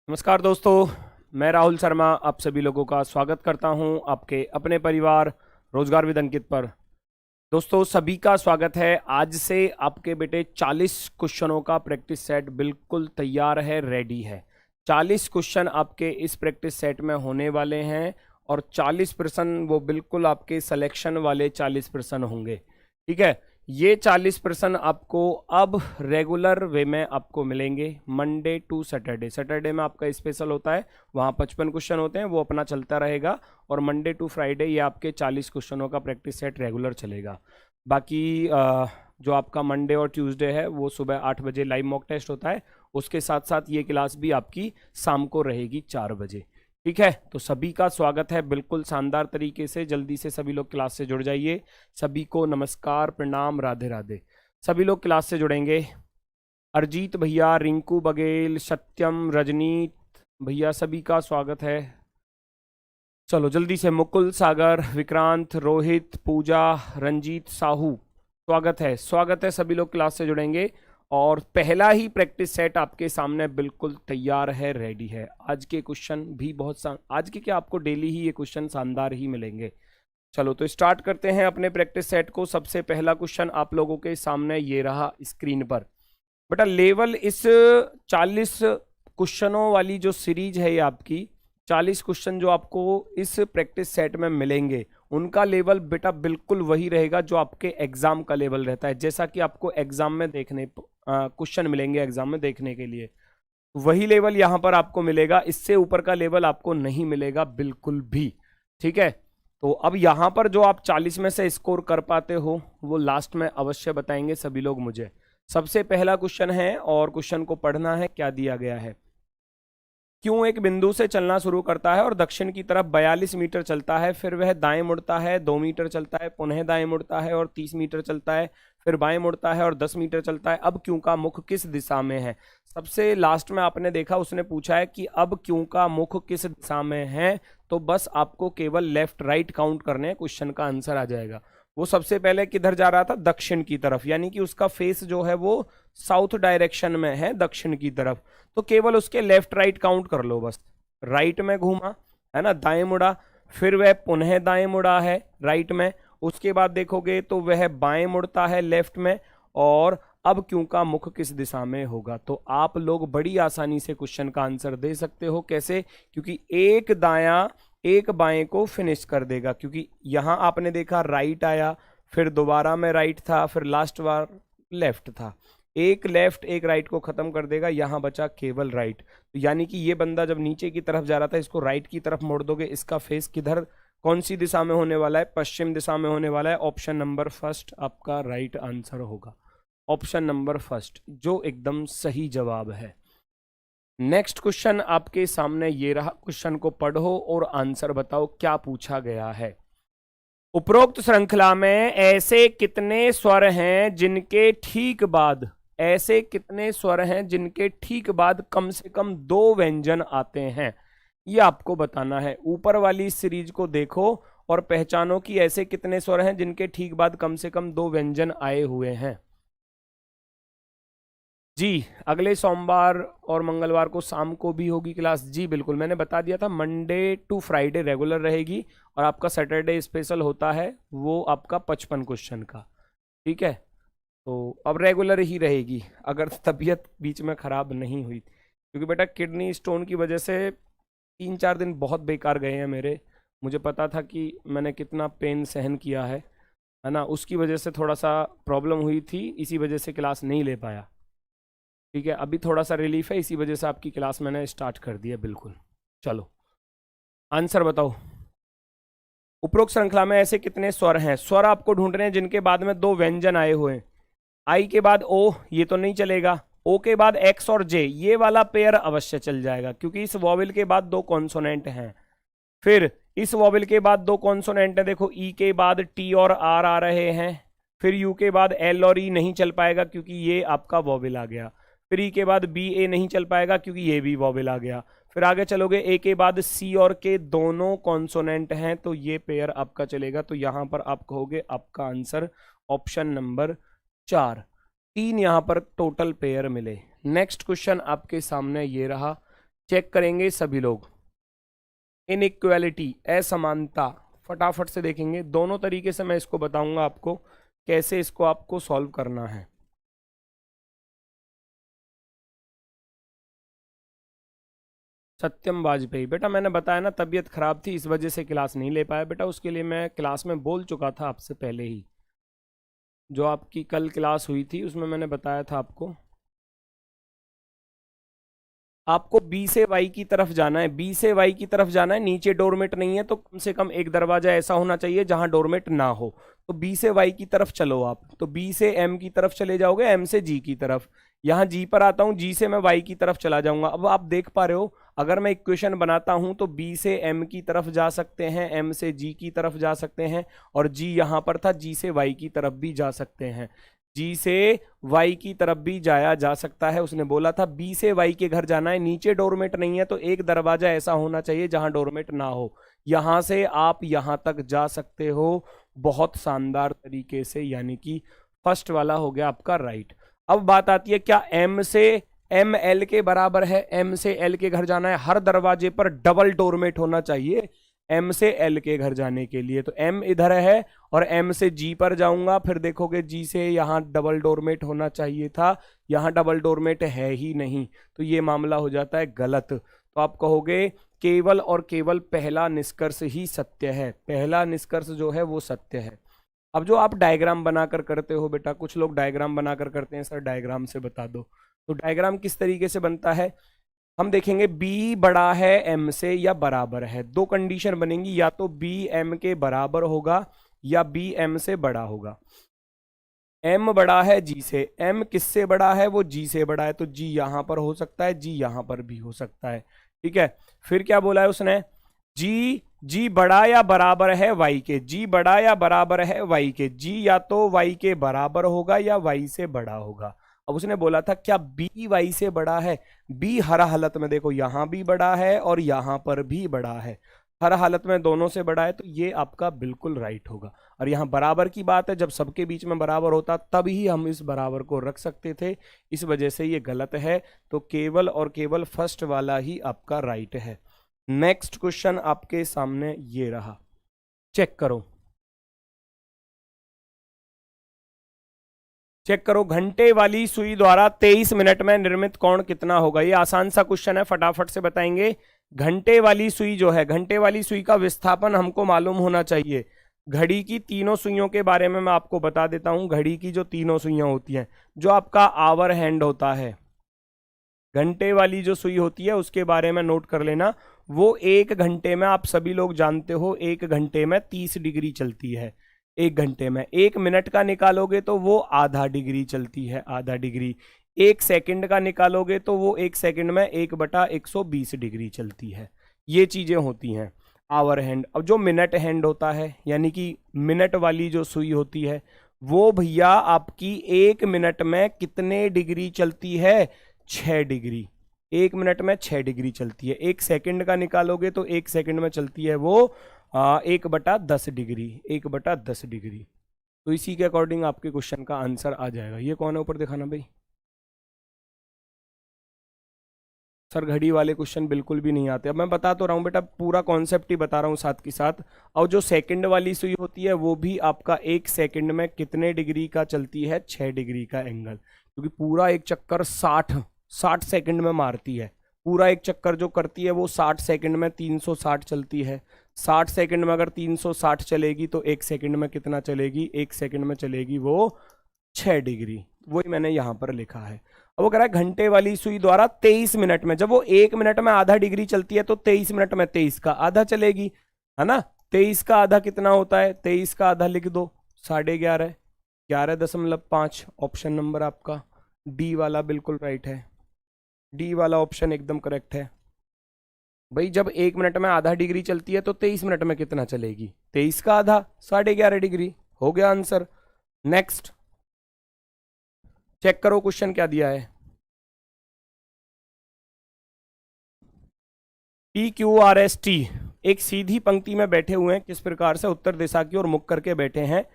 नमस्कार दोस्तों, मैं राहुल शर्मा आप सभी लोगों का स्वागत करता हूं आपके अपने परिवार रोजगार विद अंकित पर। दोस्तों सभी का स्वागत है। आज से आपके बेटे 40 क्वेश्चनों का प्रैक्टिस सेट बिल्कुल तैयार है, रेडी है। 40 क्वेश्चन आपके इस प्रैक्टिस सेट में होने वाले हैं और 40 प्रश्न वो बिल्कुल आपके सिलेक्शन वाले 40 प्रश्न होंगे। ठीक है, ये 40 प्रश्न आपको अब रेगुलर वे में आपको मिलेंगे मंडे टू सैटरडे। सैटरडे में आपका स्पेशल होता है, वहाँ 55 क्वेश्चन होते हैं, वो अपना चलता रहेगा। और मंडे टू फ्राइडे ये आपके 40 क्वेश्चनों का प्रैक्टिस सेट रेगुलर चलेगा। बाकी जो आपका मंडे और ट्यूसडे है वो सुबह 8 बजे लाइव मॉक टेस्ट होता है। उसके साथ साथ ये क्लास भी आपकी शाम को रहेगी 4 बजे। ठीक है, तो सभी का स्वागत है बिल्कुल शानदार तरीके से। जल्दी से सभी लोग क्लास से जुड़ जाइए। सभी को नमस्कार, प्रणाम, राधे राधे। सभी लोग क्लास से जुड़ेंगे। अरजीत भैया, रिंकू बघेल, सत्यम, रजनीत भैया, सभी का स्वागत है। चलो जल्दी से मुकुल, सागर, विक्रांत, रोहित, पूजा, रंजीत, साहू, स्वागत है। सभी लोग क्लास से जुड़ेंगे और पहला ही प्रैक्टिस सेट आपके सामने बिल्कुल तैयार है, रेडी है। आज के क्वेश्चन भी आज के क्या, आपको डेली ही ये क्वेश्चन शानदार ही मिलेंगे। चलो तो स्टार्ट करते हैं अपने प्रैक्टिस सेट को। सबसे पहला क्वेश्चन आप लोगों के सामने ये रहा स्क्रीन पर। बेटा लेवल इस 40 क्वेश्चनों वाली जो सीरीज है ये आपकी 40 क्वेश्चन जो आपको इस प्रैक्टिस सेट में मिलेंगे उनका लेवल बेटा बिल्कुल वही रहेगा जो आपके एग्जाम का लेवल रहता है। जैसा कि आपको एग्जाम में देखने क्वेश्चन मिलेंगे एग्जाम में देखने के लिए, वही लेवल यहां पर आपको मिलेगा। इससे ऊपर का लेवल आपको नहीं मिलेगा बिल्कुल भी। ठीक है, तो अब यहां पर जो आप 40 में से स्कोर कर पाते हो वो लास्ट में अवश्य बताएंगे सभी लोग मुझे। सबसे पहला क्वेश्चन है और क्वेश्चन को पढ़ना है। क्या दिया गया है? क्यों एक बिंदु से चलना शुरू करता है और दक्षिण की तरफ 42 मीटर चलता है, फिर वह दाएं मुड़ता है, 2 मीटर चलता है, पुनः दाएं मुड़ता है और 30 मीटर चलता है, फिर बाएं मुड़ता है और 10 मीटर चलता है। अब क्यों का मुख किस दिशा में है? सबसे लास्ट में आपने देखा उसने पूछा है कि अब क्यों का मुख किस दिशा में है, तो बस आपको केवल लेफ्ट राइट काउंट करने हैं, क्वेश्चन का आंसर आ जाएगा। वो सबसे पहले किधर जा रहा था? दक्षिण की तरफ, यानी कि उसका फेस जो है वो साउथ डायरेक्शन में है, दक्षिण की तरफ। तो केवल उसके लेफ्ट राइट काउंट कर लो बस। राइट में घूमा है ना, दाएं मुड़ा, फिर वह पुनः दाएं मुड़ा है राइट में, उसके बाद देखोगे तो वह बाएं मुड़ता है लेफ्ट में, और अब क्यों का मुख किस दिशा में होगा। तो आप लोग बड़ी आसानी से क्वेश्चन का आंसर दे सकते हो। कैसे? क्योंकि एक दायां एक बाएं को फिनिश कर देगा, क्योंकि यहां आपने देखा राइट आया, फिर दोबारा में राइट था, फिर लास्ट बार लेफ्ट था। एक लेफ्ट एक राइट को खत्म कर देगा, यहां बचा केवल राइट। तो यानी कि ये बंदा जब नीचे की तरफ जा रहा था, इसको राइट की तरफ मोड़ दोगे, इसका फेस किधर, कौन सी दिशा में होने वाला है? पश्चिम दिशा में होने वाला है। ऑप्शन नंबर फर्स्ट आपका राइट आंसर होगा। ऑप्शन नंबर फर्स्ट जो एकदम सही जवाब है। नेक्स्ट क्वेश्चन आपके सामने ये रहा। क्वेश्चन को पढ़ो और आंसर बताओ क्या पूछा गया है। उपरोक्त श्रृंखला में ऐसे कितने स्वर हैं जिनके ठीक बाद कम से कम 2 व्यंजन आते हैं? ये आपको बताना है। ऊपर वाली सीरीज को देखो और पहचानो कि ऐसे कितने स्वर हैं जिनके ठीक बाद कम से कम 2 व्यंजन आए हुए हैं। जी, अगले सोमवार और मंगलवार को शाम को भी होगी क्लास। जी बिल्कुल, मैंने बता दिया था मंडे टू फ्राइडे रेगुलर रहेगी और आपका सैटरडे स्पेशल होता है वो आपका 55 क्वेश्चन का। ठीक है, तो अब रेगुलर ही रहेगी अगर तबीयत बीच में खराब नहीं हुई, क्योंकि बेटा किडनी स्टोन की वजह से 3-4 दिन बहुत बेकार गए हैं मेरे। मुझे पता था कि मैंने कितना पेन सहन किया है ना, उसकी वजह से थोड़ा सा प्रॉब्लम हुई थी, इसी वजह से क्लास नहीं ले पाया। ठीक है, अभी थोड़ा सा रिलीफ है, इसी वजह से आपकी क्लास मैंने स्टार्ट कर दी है। बिल्कुल, चलो आंसर बताओ। उपरोक्त श्रृंखला में ऐसे कितने स्वर हैं? स्वर आपको ढूंढने हैं जिनके बाद में 2 व्यंजन आए हुए हैं। आई के बाद ओ, ये तो नहीं चलेगा। ओ के बाद एक्स और जे, ये वाला पेयर अवश्य चल जाएगा, क्योंकि इस वॉवेल के बाद 2 कॉन्सोनेंट हैं। फिर इस वॉवेल के बाद 2 कॉन्सोनेंट है, देखो ई के बाद टी और आर आ रहे हैं। फिर यू के बाद एल और ई नहीं चल पाएगा क्योंकि ये आपका वॉवेल आ गया। फिर ई के बाद बी ए नहीं चल पाएगा क्योंकि ये भी वॉवेल आ गया। फिर आगे चलोगे, ए के बाद सी और के दोनों कॉन्सोनेंट हैं, तो ये पेयर आपका चलेगा। तो यहां पर आप कहोगे आपका आंसर ऑप्शन नंबर 4। 3 यहां पर टोटल पेयर मिले। नेक्स्ट क्वेश्चन आपके सामने ये रहा। चेक करेंगे सभी लोग। इनइक्वालिटी, असमानता, फटाफट से देखेंगे। दोनों तरीके से मैं इसको बताऊंगा आपको कैसे इसको आपको सॉल्व करना है। सत्यम वाजपेयी, बेटा मैंने बताया ना तबीयत खराब थी, इस वजह से क्लास नहीं ले पाया बेटा। उसके लिए मैं क्लास में बोल चुका था आपसे पहले ही, जो आपकी कल क्लास हुई थी उसमें मैंने बताया था आपको। आपको बी से वाई की तरफ जाना है, बी से वाई की तरफ जाना है। नीचे डोरमेट नहीं है तो कम से कम एक दरवाजा ऐसा होना चाहिए जहां डोरमेट ना हो। तो बी से वाई की तरफ चलो आप, तो बी से एम की तरफ चले जाओगे, एम से जी की तरफ। यहां जी पर आता हूं, जी से मैं वाई की तरफ चला जाऊंगा। अब आप देख पा रहे हो, अगर मैं इक्वेशन बनाता हूं तो बी से एम की तरफ जा सकते हैं, एम से जी की तरफ जा सकते हैं, और जी यहां पर था, जी से वाई की तरफ भी जा सकते हैं, जी से वाई की तरफ भी जाया जा सकता है। उसने बोला था बी से वाई के घर जाना है, नीचे डोरमेट नहीं है तो एक दरवाजा ऐसा होना चाहिए जहां डोरमेट ना हो। यहां से आप यहां तक जा सकते हो बहुत शानदार तरीके से, यानी कि फर्स्ट वाला हो गया आपका राइट। अब बात आती है क्या एम से एम एल के बराबर है? एम से एल के घर जाना है, हर दरवाजे पर डबल डोरमेट होना चाहिए एम से एल के घर जाने के लिए। तो एम इधर है और एम से जी पर जाऊंगा, फिर देखोगे जी से यहां डबल डोरमेट होना चाहिए था, यहां डबल डोरमेट है ही नहीं, तो ये मामला हो जाता है गलत। तो आप कहोगे केवल और केवल पहला निष्कर्ष ही सत्य है, पहला निष्कर्ष जो है वो सत्य है। अब जो आप डायग्राम बनाकर करते हो बेटा, कुछ लोग डायग्राम बनाकर करते हैं, सर डायग्राम से बता दो। तो डायग्राम किस तरीके से बनता है, हम देखेंगे b बड़ा है m से या बराबर है। दो कंडीशन बनेंगी, या तो b m के बराबर होगा या b m से बड़ा होगा। m बड़ा है g से, m किससे बड़ा है? वो g से बड़ा है, तो g यहां पर हो सकता है, g यहां पर भी हो सकता है, ठीक है। फिर क्या बोला है उसने, g बड़ा या बराबर है y के, g बड़ा या बराबर है y के, g या तो y के बराबर होगा या y से बड़ा होगा। अब उसने बोला था क्या b y से बड़ा है? b हर हालत में देखो यहां भी बड़ा है और यहां पर भी बड़ा है, हर हालत में दोनों से बड़ा है, तो ये आपका बिल्कुल राइट होगा। और यहां बराबर की बात है, जब सबके बीच में बराबर होता तब ही हम इस बराबर को रख सकते थे, इस वजह से ये गलत है। तो केवल और केवल फर्स्ट वाला ही आपका राइट है। नेक्स्ट क्वेश्चन आपके सामने ये रहा, चेक करो, चेक करो। घंटे वाली सुई द्वारा 23 मिनट में निर्मित कोण कितना होगा? ये आसान सा क्वेश्चन है, फटाफट से बताएंगे। घंटे वाली सुई जो है, घंटे वाली सुई का विस्थापन हमको मालूम होना चाहिए। घड़ी की तीनों सुइयों के बारे में मैं आपको बता देता हूं। घड़ी की जो तीनों सुइयां होती हैं, जो आपका आवर हैंड होता है, घंटे वाली जो सुई होती है उसके बारे में नोट कर लेना। वो एक घंटे में, आप सभी लोग जानते हो, एक घंटे में 30 डिग्री चलती है। एक घंटे में, एक मिनट का निकालोगे तो वो आधा डिग्री चलती है, आधा डिग्री। एक सेकंड का निकालोगे तो वो एक सेकंड में 1/120 डिग्री चलती है। ये चीजें होती हैं आवर हैंड। अब जो मिनट हैंड होता है, यानी कि मिनट वाली जो सुई होती है, वो भैया आपकी एक मिनट में कितने डिग्री चलती है? 6 डिग्री। एक मिनट में 6 डिग्री चलती है। एक सेकंड का निकालोगे तो एक सेकंड में चलती है वो 1/10 डिग्री, 1/10 डिग्री। तो इसी के अकॉर्डिंग आपके क्वेश्चन का आंसर आ जाएगा। ये कौन है ऊपर दिखाना भाई? सर घड़ी वाले क्वेश्चन बिल्कुल भी नहीं आते। अब मैं बता तो रहा हूँ बेटा, पूरा कॉन्सेप्ट ही बता रहा हूँ साथ के साथ। और जो सेकंड वाली सुई होती है वो भी आपका एक सेकंड में कितने डिग्री का चलती है? 6 डिग्री का एंगल, क्योंकि पूरा एक चक्कर 60 सेकंड में मारती है। पूरा एक चक्कर जो करती है वो 60 सेकंड में 360 चलती है। 60 सेकंड में अगर 360 चलेगी तो एक सेकंड में कितना चलेगी? एक सेकंड में चलेगी वो 6 डिग्री। वही मैंने यहां पर लिखा है। अब वो कह रहा है घंटे वाली सुई द्वारा 23 मिनट में, जब वो एक मिनट में आधा डिग्री चलती है तो 23 मिनट में 23 का आधा चलेगी, है ना। 23 का आधा कितना होता है? 23 का आधा लिख दो, 11.5, 11.5। ऑप्शन नंबर आपका डी वाला बिल्कुल राइट है, डी वाला ऑप्शन एकदम करेक्ट है भाई। जब एक मिनट में आधा डिग्री चलती है तो 23 मिनट में कितना चलेगी? 23 का आधा, 11.5 डिग्री। हो गया आंसर। नेक्स्ट चेक करो क्वेश्चन क्या दिया है। PQRST एक सीधी पंक्ति में बैठे हुए हैं, किस प्रकार से? उत्तर दिशा की ओर मुख करके बैठे हैं।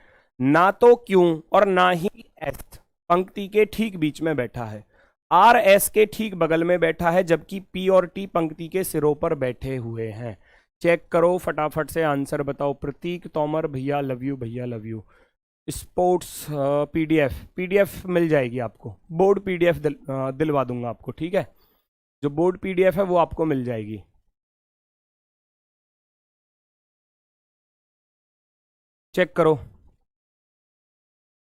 ना तो क्यू और ना ही एस पंक्ति के ठीक बीच में बैठा है। आर एस के ठीक बगल में बैठा है जबकि पी और टी पंक्ति के सिरों पर बैठे हुए हैं। चेक करो, फटाफट से आंसर बताओ। प्रतीक तोमर भैया लव यू, भैया love you. Sports PDF, PDF मिल जाएगी आपको, बोर्ड पीडीएफ दिलवा दूंगा आपको, ठीक है। जो बोर्ड पीडीएफ है वो आपको मिल जाएगी। चेक करो।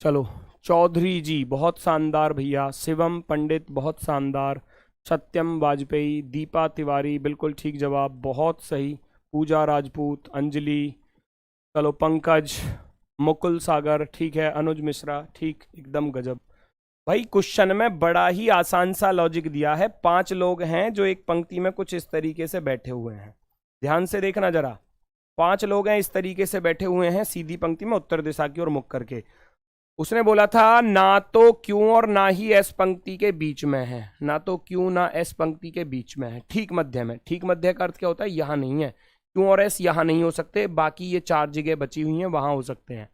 चलो, चौधरी जी बहुत शानदार भैया, शिवम पंडित बहुत शानदार, सत्यम वाजपेयी, दीपा तिवारी बिल्कुल ठीक जवाब, बहुत सही। पूजा राजपूत, अंजलि, चलो पंकज, मुकुल सागर ठीक है, अनुज मिश्रा ठीक, एकदम गजब। भाई क्वेश्चन में बड़ा ही आसान सा लॉजिक दिया है। 5 लोग हैं जो एक पंक्ति में कुछ इस तरीके से बैठे हुए हैं, ध्यान से देखना जरा। 5 लोग हैं इस तरीके से बैठे हुए हैं सीधी पंक्ति में उत्तर दिशा की ओर मुख करके। उसने बोला था ना तो क्यों और ना ही एस पंक्ति के बीच में है, ना तो क्यों ना एस पंक्ति के बीच में है, ठीक मध्य में। ठीक मध्य का अर्थ क्या होता है, यहां नहीं है, क्यों और एस यहां नहीं हो सकते, बाकी ये 4 जगह बची हुई हैं वहां हो सकते हैं।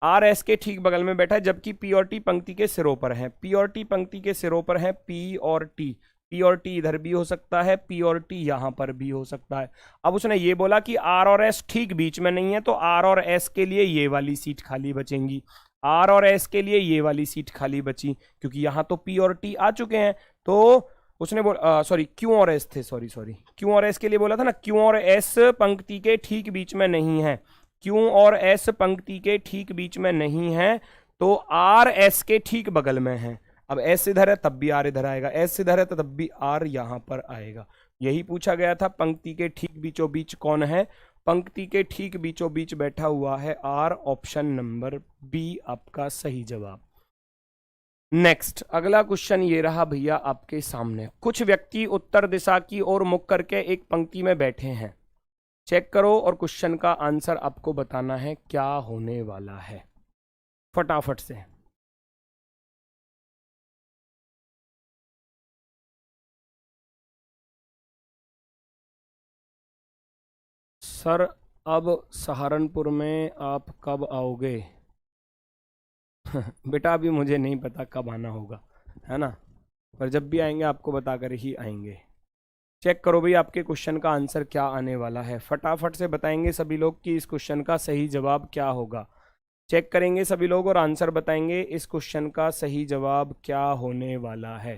आर एस के ठीक बगल में बैठा है जबकि पी और टी पंक्ति के सिरों पर है। पी और टी पंक्ति के सिरों पर है, पी और टी, पी और टी इधर भी हो सकता है, पी और टी यहां पर भी हो सकता है। अब उसने ये बोला कि आर और एस ठीक बीच में नहीं है, तो आर और एस के लिए ये वाली सीट खाली बचेंगी, आर और एस के लिए ये वाली सीट खाली बची, क्योंकि यहां तो पी और टी आ चुके हैं। तो उसने बोला सॉरी क्यों और एस थे, सॉरी क्यों और एस के लिए बोला था ना, क्यों और एस पंक्ति के ठीक बीच में नहीं है, क्यों और एस पंक्ति के ठीक बीच में नहीं है, तो आर एस के ठीक बगल में है। अब एस इधर है तब भी आर इधर आएगा, एस इधर है तो तब भी आर यहां पर आएगा। यही पूछा गया था, पंक्ति के ठीक बीचों बीच कौन है, पंक्ति के ठीक बीचों बीच बैठा हुआ है आर, ऑप्शन नंबर बी आपका सही जवाब। नेक्स्ट अगला क्वेश्चन ये रहा भैया आपके सामने। कुछ व्यक्ति उत्तर दिशा की ओर मुख करके एक पंक्ति में बैठे हैं। चेक करो और क्वेश्चन का आंसर आपको बताना है क्या होने वाला है, फटाफट से। सर अब सहारनपुर में आप कब आओगे? बेटा अभी मुझे नहीं पता कब आना होगा, है ना, पर जब भी आएंगे आपको बताकर ही आएंगे। चेक करो भाई आपके क्वेश्चन का आंसर क्या आने वाला है, फटाफट से बताएंगे सभी लोग कि इस क्वेश्चन का सही जवाब क्या होगा। चेक करेंगे सभी लोग और आंसर बताएंगे इस क्वेश्चन का सही जवाब क्या होने वाला है।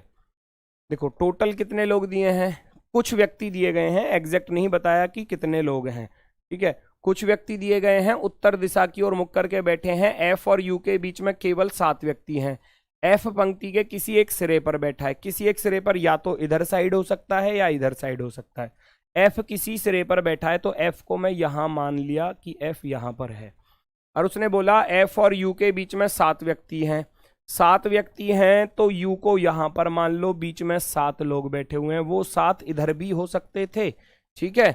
देखो टोटल कितने लोग दिए हैं, कुछ व्यक्ति दिए गए हैं, एग्जैक्ट नहीं बताया कि कितने लोग हैं, ठीक है। कुछ व्यक्ति दिए गए हैं उत्तर दिशा की ओर मुख करके बैठे हैं, एफ और यू के बीच में केवल 7 व्यक्ति हैं। एफ पंक्ति के किसी एक सिरे पर बैठा है, किसी एक सिरे पर या तो इधर साइड हो सकता है या इधर साइड हो सकता है। एफ किसी सिरे पर बैठा है तो एफ को मैं यहां मान लिया कि एफ यहां पर है। और उसने बोला एफ और यू के बीच में 7 व्यक्ति हैं, 7 व्यक्ति हैं तो यू को यहां पर मान लो, बीच में 7 लोग बैठे हुए हैं, वो 7 इधर भी हो सकते थे, ठीक है।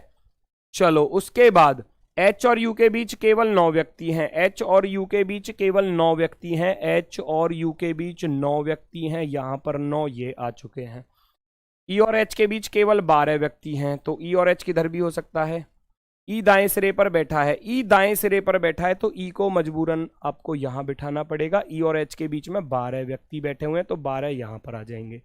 चलो उसके बाद एच और यू के बीच केवल 9 व्यक्ति हैं, एच और यू के बीच केवल 9 व्यक्ति हैं, एच और यू के बीच 9 व्यक्ति हैं, यहां पर 9 ये आ चुके हैं। ई और एच के बीच केवल 12 व्यक्ति हैं, तो ई और एच किधर भी हो सकता है। ई दाएं सिरे पर बैठा है, ई दाएं सिरे पर बैठा है तो ई को मजबूरन आपको यहां बिठाना पड़ेगा। ई और एच के बीच में 12 व्यक्ति बैठे हुए हैं तो 12 यहां पर आ जाएंगे।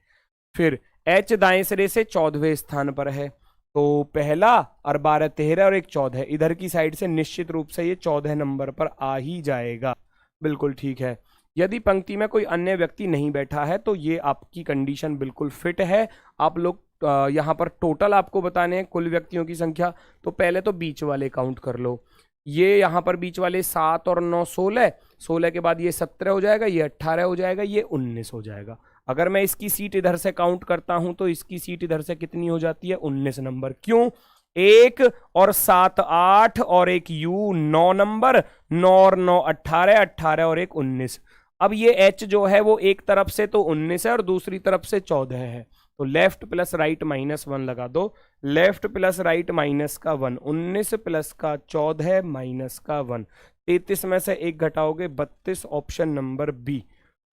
फिर एच दाएं सिरे से 14वें स्थान पर है, तो पहला और 12 13 और एक 14, इधर की साइड से निश्चित रूप से ये 14 नंबर पर आ ही जाएगा, बिल्कुल ठीक है। यदि पंक्ति में कोई अन्य व्यक्ति नहीं बैठा है तो ये आपकी कंडीशन बिल्कुल फिट है। आप लोग यहाँ पर टोटल आपको बताने हैं कुल व्यक्तियों की संख्या, तो पहले तो बीच वाले काउंट कर लो। ये यहाँ पर बीच वाले 7 और 9 16, 16 के बाद ये 17 हो जाएगा, ये 18 हो जाएगा, ये 19 हो जाएगा। अगर मैं इसकी सीट इधर से काउंट करता हूं तो इसकी सीट इधर से कितनी हो जाती है, 19 नंबर। क्यों, 1 और 7 8 और एक यू 9 नंबर, 9 और 9 18, 18 और एक 19। अब ये एच जो है वो एक तरफ से तो 19 है और दूसरी तरफ से 14 है, तो लेफ्ट प्लस राइट -1 लगा दो, लेफ्ट प्लस राइट माइनस का 1, 19 प्लस का 14 माइनस का 1, 33 में से 1 घटाओगे 32, option number B,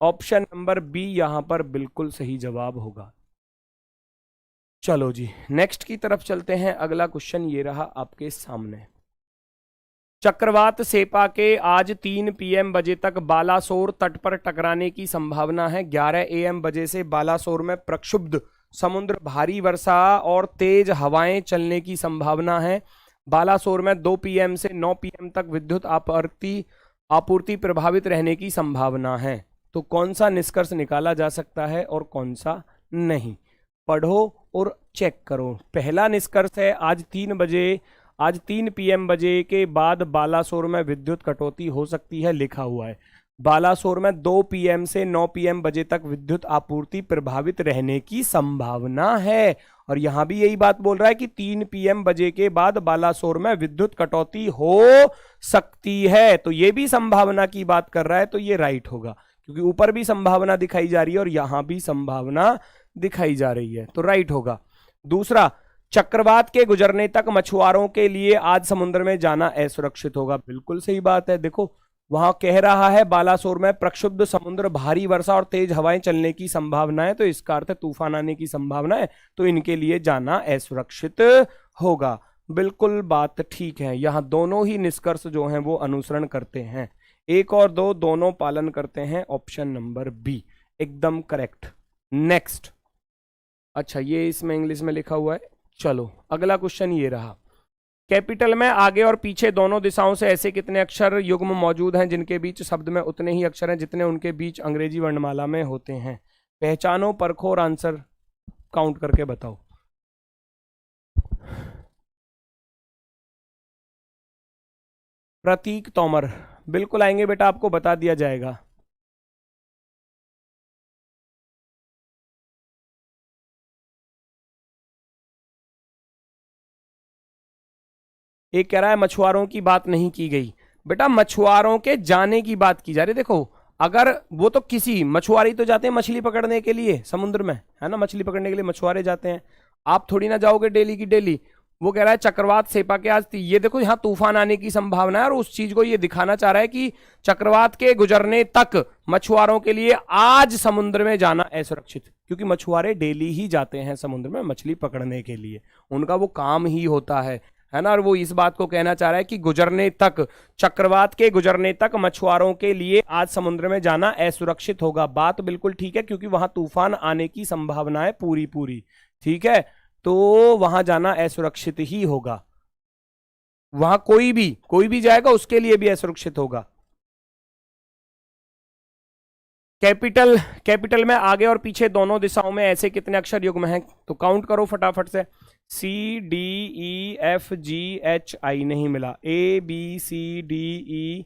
option number B यहां पर बिल्कुल सही जवाब होगा। चलो जी नेक्स्ट की तरफ चलते हैं। अगला क्वेश्चन ये रहा आपके सामने। चक्रवात सेपा के आज 3 PM बजे तक बालासोर तट पर टकराने की संभावना है। 11 AM बजे से बालासोर में प्रक्षुब्ध समुद्र, भारी वर्षा और तेज हवाएं चलने की संभावना है। बालासोर में 2 PM से 9 PM तक विद्युत आपूर्ति प्रभावित रहने की संभावना है। तो कौन सा निष्कर्ष निकाला जा सकता है और कौन सा नहीं, पढ़ो और चेक करो। पहला निष्कर्ष है आज 3 PM बजे के बाद बालासोर में विद्युत कटौती हो सकती है, लिखा हुआ है। बालासोर में 2 PM से 9 PM बजे तक विद्युत आपूर्ति प्रभावित रहने की संभावना है। और यहां भी यही बात बोल रहा है कि 3 PM बजे के बाद बालासोर में विद्युत कटौती हो सकती है। तो ये भी संभावना की बात कर रहा है, तो ये राइट होगा, क्योंकि ऊपर भी संभावना दिखाई जा रही है और यहां भी संभावना दिखाई जा रही है, तो राइट होगा। दूसरा, चक्रवात के गुजरने तक मछुआरों के लिए आज समुद्र में जाना असुरक्षित होगा। बिल्कुल सही बात है। देखो वहां कह रहा है बालासोर में प्रक्षुब्ध समुद्र, भारी वर्षा और तेज हवाएं चलने की संभावना है, तो इसका अर्थ तूफान आने की संभावना है, तो इनके लिए जाना असुरक्षित होगा। बिल्कुल बात ठीक है। यहां दोनों ही निष्कर्ष जो हैं वो अनुसरण करते हैं, 1 और 2 दोनों पालन करते हैं। ऑप्शन नंबर बी एकदम करेक्ट। नेक्स्ट, अच्छा ये इसमें इंग्लिश में लिखा हुआ है। चलो अगला क्वेश्चन ये रहा, कैपिटल में आगे और पीछे दोनों दिशाओं से ऐसे कितने अक्षर युग्म मौजूद हैं जिनके बीच शब्द में उतने ही अक्षर हैं जितने उनके बीच अंग्रेजी वर्णमाला में होते हैं। पहचानो, परखो और आंसर काउंट करके बताओ। प्रतीक तोमर, बिल्कुल आएंगे बेटा, आपको बता दिया जाएगा। एक कह रहा है मछुआरों की बात नहीं की गई। बेटा मछुआरों के जाने की बात की जा रही है। देखो अगर वो तो किसी मछुआरे तो जाते हैं मछली पकड़ने के लिए समुद्र में, है ना, मछली पकड़ने के लिए मछुआरे जाते हैं। आप थोड़ी ना जाओगे डेली की डेली। वो कह रहा है चक्रवात सेपा के आज ये देखो यहाँ तूफान आने की संभावना है, और उस चीज को ये दिखाना चाह रहा है कि चक्रवात के गुजरने तक मछुआरों के लिए आज समुद्र में जाना असुरक्षित, क्योंकि मछुआरे डेली ही जाते हैं समुद्र में मछली पकड़ने के लिए, उनका वो काम ही होता है ना। और वो इस बात को कहना चाह रहा है कि गुजरने तक, चक्रवात के गुजरने तक मछुआरों के लिए आज समुद्र में जाना असुरक्षित होगा। बात बिल्कुल ठीक है, क्योंकि वहां तूफान आने की संभावना है पूरी। ठीक है, तो वहां जाना असुरक्षित ही होगा। वहां कोई भी जाएगा उसके लिए भी असुरक्षित होगा। कैपिटल में आगे और पीछे दोनों दिशाओं में ऐसे कितने अक्षर युग्म हैं, तो काउंट करो फटाफट से। CDEFGHI नहीं मिला, ABCDEF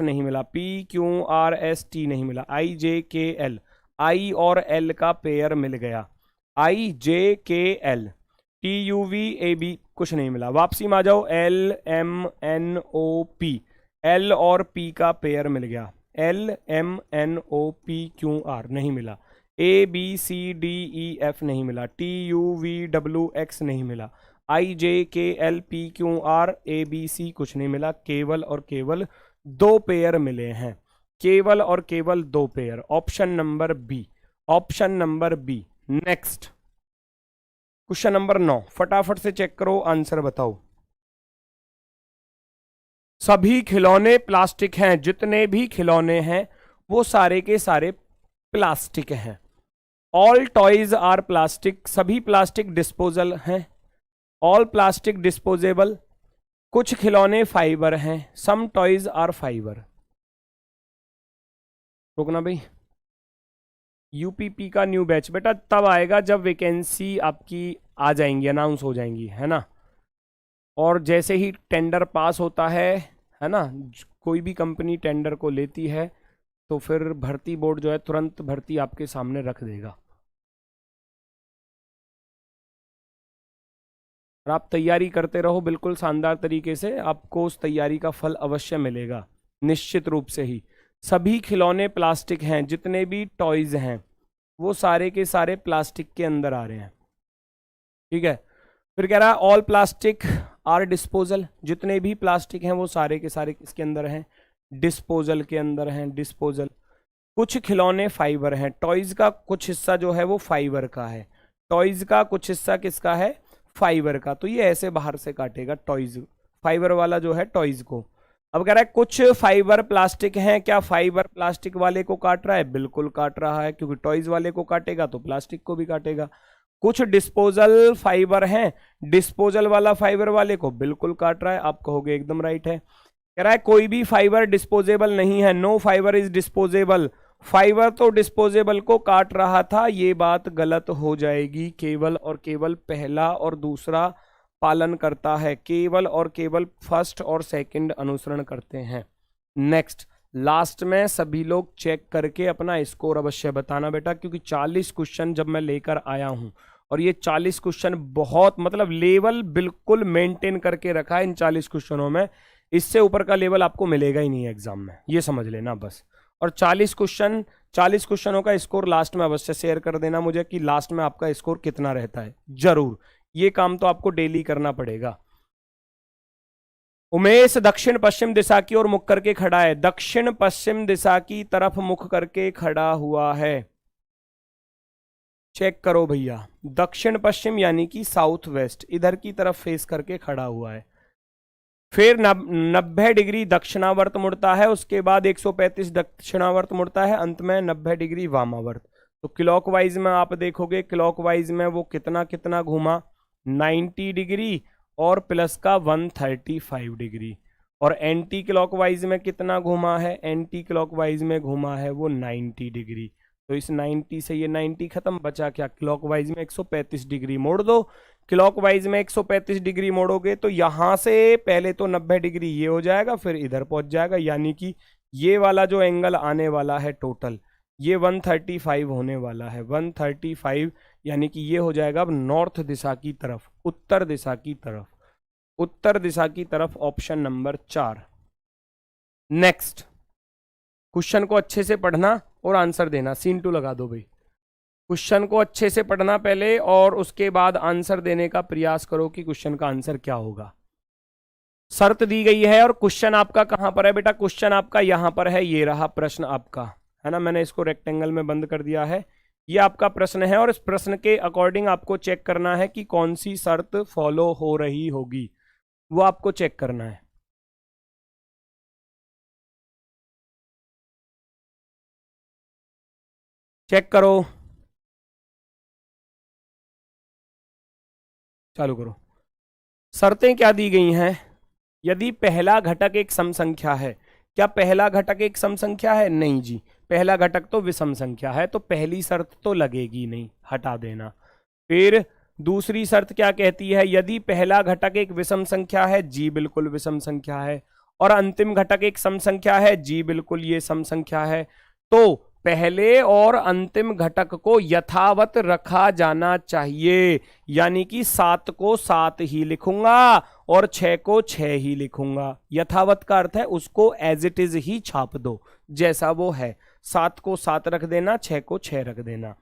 नहीं मिला, PQRST नहीं मिला, IJKL, I और L का पेयर मिल गया, IJKL, TUVAB कुछ नहीं मिला। वापसी में आ जाओ, LMNOP, L और P का पेयर मिल गया, LMNOPQR नहीं मिला, ABCDEF नहीं मिला, TUVWX नहीं मिला, IJKLPQRABC कुछ नहीं मिला। केवल और केवल 2 पेयर मिले हैं, केवल और केवल 2 pair. Option number B. Next question number 9, फटाफट से चेक करो, आंसर बताओ। सभी खिलौने प्लास्टिक हैं, जितने भी खिलौने हैं वो सारे के सारे प्लास्टिक हैं। ऑल टॉयज आर प्लास्टिक, सभी प्लास्टिक डिस्पोजल हैं। ऑल प्लास्टिक डिस्पोजेबल, कुछ खिलौने फाइबर हैं। Some toys are fibre. रुकना भाई, यूपीपी का न्यू बैच बेटा तब आएगा जब वैकेंसी आपकी आ जाएंगी, अनाउंस हो जाएंगी, है ना। और जैसे ही टेंडर पास होता है ना, कोई भी कंपनी टेंडर को लेती है तो फिर भर्ती बोर्ड जो है तुरंत भर्ती आपके सामने रख देगा, और आप तैयारी करते रहो बिल्कुल शानदार तरीके से, आपको उस तैयारी का फल अवश्य मिलेगा निश्चित रूप से ही। सभी खिलौने प्लास्टिक हैं, जितने भी टॉयज हैं वो सारे के सारे प्लास्टिक के अंदर आ रहे हैं। ठीक है, फिर कह रहा है ऑल प्लास्टिक आर डिस्पोजल, जितने भी प्लास्टिक हैं वो सारे के सारे किसके अंदर हैं, डिस्पोजल के अंदर हैं, डिस्पोजल। कुछ खिलौने फाइबर हैं, टॉयज का कुछ हिस्सा जो है वो फाइबर का है, टॉयज का कुछ हिस्सा किसका है, फाइबर का। तो ये ऐसे बाहर से काटेगा टॉयज, फाइबर वाला जो है टॉयज को, अब कह रहा है कुछ फाइबर प्लास्टिक हैं, क्या फाइबर प्लास्टिक वाले को काट रहा है? बिल्कुल काट रहा है, क्योंकि टॉयज वाले को काटेगा तो प्लास्टिक को भी काटेगा। कुछ डिस्पोजल फाइबर हैं, डिस्पोजल वाला फाइबर वाले को बिल्कुल काट रहा है, आप कहोगे एकदम राइट है। कह रहा है कोई भी फाइबर डिस्पोजेबल नहीं है, no fibre is disposable, fibre तो डिस्पोजेबल को काट रहा था, ये बात गलत हो जाएगी। केवल और केवल पहला और दूसरा पालन करता है, केवल और केवल फर्स्ट और सेकंड अनुसरण करते हैं। नेक्स्ट, लास्ट में सभी लोग चेक करके अपना स्कोर अवश्य बताना बेटा, क्योंकि 40 क्वेश्चन जब मैं लेकर आया हूं और ये 40 क्वेश्चन बहुत मतलब लेवल बिल्कुल मेंटेन करके रखा है इन 40 क्वेश्चनों में, इससे ऊपर का लेवल आपको मिलेगा ही नहीं एग्जाम में, ये समझ लेना बस। और 40 क्वेश्चनों का स्कोर लास्ट में अवश्य शेयर कर देना मुझे कि लास्ट में आपका स्कोर कितना रहता है, जरूर, ये काम तो आपको डेली करना पड़ेगा। उमेश दक्षिण पश्चिम दिशा की ओर मुख करके खड़ा है, दक्षिण पश्चिम दिशा की तरफ मुख करके खड़ा हुआ है, चेक करो भैया, दक्षिण पश्चिम यानी कि साउथ वेस्ट, इधर की तरफ फेस करके खड़ा हुआ है। फिर 90 डिग्री दक्षिणावर्त मुड़ता है, उसके बाद 135 दक्षिणावर्त मुड़ता है, अंत में 90 डिग्री वामावर्त। तो क्लॉकवाइज में आप देखोगे, क्लॉकवाइज में वो कितना कितना घूमा, 90 डिग्री और प्लस का 135 डिग्री। और एंटी क्लॉकवाइज में कितना घूमा है, एंटी क्लॉकवाइज में घूमा है वो 90 डिग्री। तो इस 90 से ये 90 खत्म, बचा क्या, क्लॉकवाइज में 135 डिग्री मोड़ दो। क्लॉकवाइज में 135 डिग्री मोड़ोगे तो यहां से पहले तो 90 डिग्री ये हो जाएगा, फिर इधर पहुंच जाएगा, यानी कि ये वाला जो एंगल आने वाला है टोटल ये 135 होने वाला है, 135, यानी कि ये हो जाएगा अब नॉर्थ दिशा की तरफ, उत्तर दिशा की तरफ, उत्तर दिशा की तरफ, ऑप्शन नंबर 4। नेक्स्ट क्वेश्चन को अच्छे से पढ़ना और आंसर देना, सीन 2 लगा दो भाई। क्वेश्चन को अच्छे से पढ़ना पहले और उसके बाद आंसर देने का प्रयास करो कि क्वेश्चन का आंसर क्या होगा। शर्त दी गई है और क्वेश्चन आपका कहां पर है बेटा, क्वेश्चन आपका यहां पर है, ये रहा प्रश्न आपका, है ना, मैंने इसको रेक्टेंगल में बंद कर दिया है, ये आपका प्रश्न है और इस प्रश्न के अकॉर्डिंग आपको चेक करना है कि कौन सी शर्त फॉलो हो रही होगी, वो आपको चेक करना है। चेक करो, चालू करो। शर्तें क्या दी गई हैं, यदि पहला घटक एक सम संख्या है, क्या पहला घटक एक सम संख्या है? नहीं जी, पहला घटक तो विषम संख्या है, तो पहली शर्त तो लगेगी नहीं, हटा देना। फिर दूसरी शर्त क्या कहती है, यदि पहला घटक एक विषम संख्या है, जी बिल्कुल विषम संख्या है, और अंतिम घटक एक सम संख्या है, जी बिल्कुल ये सम संख्या है, तो पहले और अंतिम घटक को यथावत रखा जाना चाहिए, यानी कि 7 को 7 ही लिखूंगा और 6 को 6 ही लिखूंगा। यथावत का अर्थ है उसको एज इट इज ही छाप दो, जैसा वो है, 7 को 7 रख देना, 6 को 6 रख देना,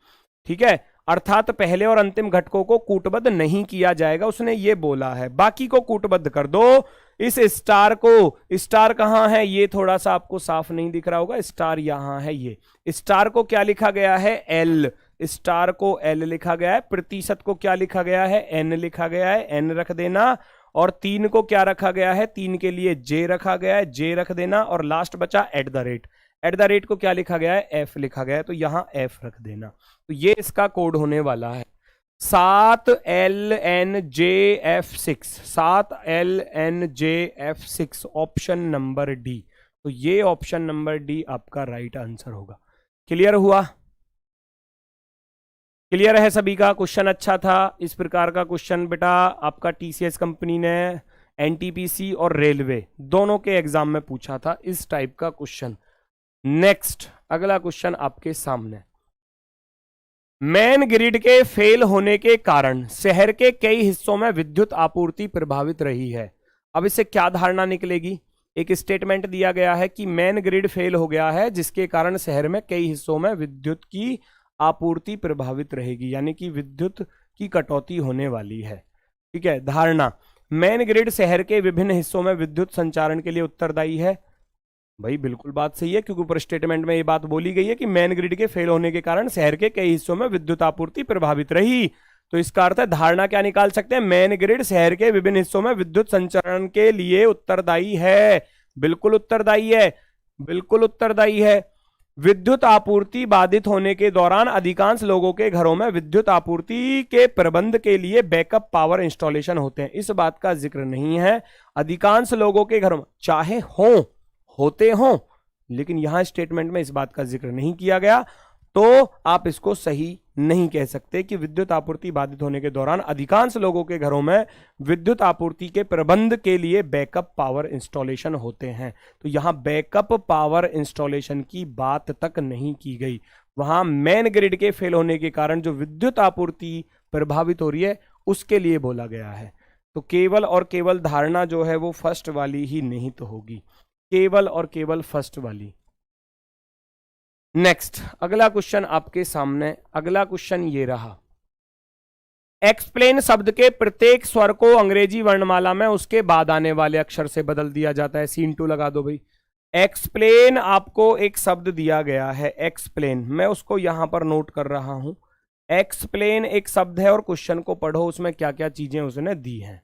ठीक है। अर्थात पहले और अंतिम घटकों को कूटबद्ध नहीं किया जाएगा, उसने ये बोला है, बाकी को कूटबद्ध कर दो। इस स्टार को, स्टार कहां है, ये थोड़ा सा आपको साफ नहीं दिख रहा होगा, स्टार यहां है, ये स्टार को क्या लिखा गया है, एल, स्टार को एल लिखा गया है। प्रतिशत को क्या लिखा गया है, एन लिखा गया है, एन रख देना। और 3 को क्या रखा गया है, 3 के लिए जे रखा गया है, जे रख देना। और लास्ट बचा at the rate, at the rate को क्या लिखा गया है, एफ लिखा गया है, तो यहां एफ रख देना। तो ये इसका कोड होने वाला है 7LNJF6, 7LNJF6, option number D. तो ये ऑप्शन नंबर डी आपका राइट आंसर होगा। क्लियर हुआ, क्लियर है सभी का? क्वेश्चन अच्छा था, इस प्रकार का क्वेश्चन बेटा आपका टीसीएस कंपनी ने एनटीपीसी और रेलवे दोनों के एग्जाम में पूछा था, इस टाइप का क्वेश्चन। नेक्स्ट अगला क्वेश्चन आपके सामने, मेन ग्रिड के फेल होने के कारण शहर के कई हिस्सों में विद्युत आपूर्ति प्रभावित रही है। अब इससे क्या धारणा निकलेगी, एक स्टेटमेंट दिया गया है कि मेन ग्रिड फेल हो गया है जिसके कारण शहर में कई हिस्सों में विद्युत की आपूर्ति प्रभावित रहेगी, यानी कि विद्युत की कटौती होने वाली है, ठीक है। धारणा, मेन ग्रिड शहर के विभिन्न हिस्सों में विद्युत संचारण के लिए उत्तरदायी है। भाई बिल्कुल बात सही है, क्योंकि ऊपर स्टेटमेंट में ये बात बोली गई है कि मेन ग्रिड के फेल होने के कारण शहर के कई हिस्सों में विद्युत आपूर्ति प्रभावित रही। तो इसका अर्थ है धारणा क्या निकाल सकते हैं, मेन ग्रिड शहर के विभिन्न हिस्सों में विद्युत संचारण के लिए उत्तरदायी है। बिल्कुल उत्तरदायी है, बिल्कुल उत्तरदायी है। विद्युत आपूर्ति बाधित होने के दौरान अधिकांश लोगों के घरों में विद्युत आपूर्ति के प्रबंध के लिए बैकअप पावर इंस्टॉलेशन होते हैं। इस बात का जिक्र नहीं है। अधिकांश लोगों के घरों में, चाहे होते हों, लेकिन यहां स्टेटमेंट में इस बात का जिक्र नहीं किया गया, तो आप इसको सही नहीं कह सकते कि विद्युत आपूर्ति बाधित होने के दौरान अधिकांश लोगों के घरों में विद्युत आपूर्ति के प्रबंध के लिए बैकअप पावर इंस्टॉलेशन होते हैं। तो यहां बैकअप पावर इंस्टॉलेशन की बात तक नहीं की गई। वहां मेन ग्रिड के फेल होने के कारण जो विद्युत आपूर्ति प्रभावित हो रही है उसके लिए बोला गया है। तो केवल और केवल धारणा जो है वो फर्स्ट वाली ही नहीं तो होगी, केवल और केवल फर्स्ट वाली। नेक्स्ट अगला क्वेश्चन आपके सामने, अगला क्वेश्चन ये रहा। एक्सप्लेन शब्द के प्रत्येक स्वर को अंग्रेजी वर्णमाला में उसके बाद आने वाले अक्षर से बदल दिया जाता है। सीन 2 लगा दो भाई। एक्सप्लेन, आपको एक शब्द दिया गया है एक्सप्लेन, मैं उसको यहां पर नोट कर रहा हूं। एक्सप्लेन एक शब्द है और क्वेश्चन को पढ़ो, उसमें क्या क्या चीजें उसने दी हैं।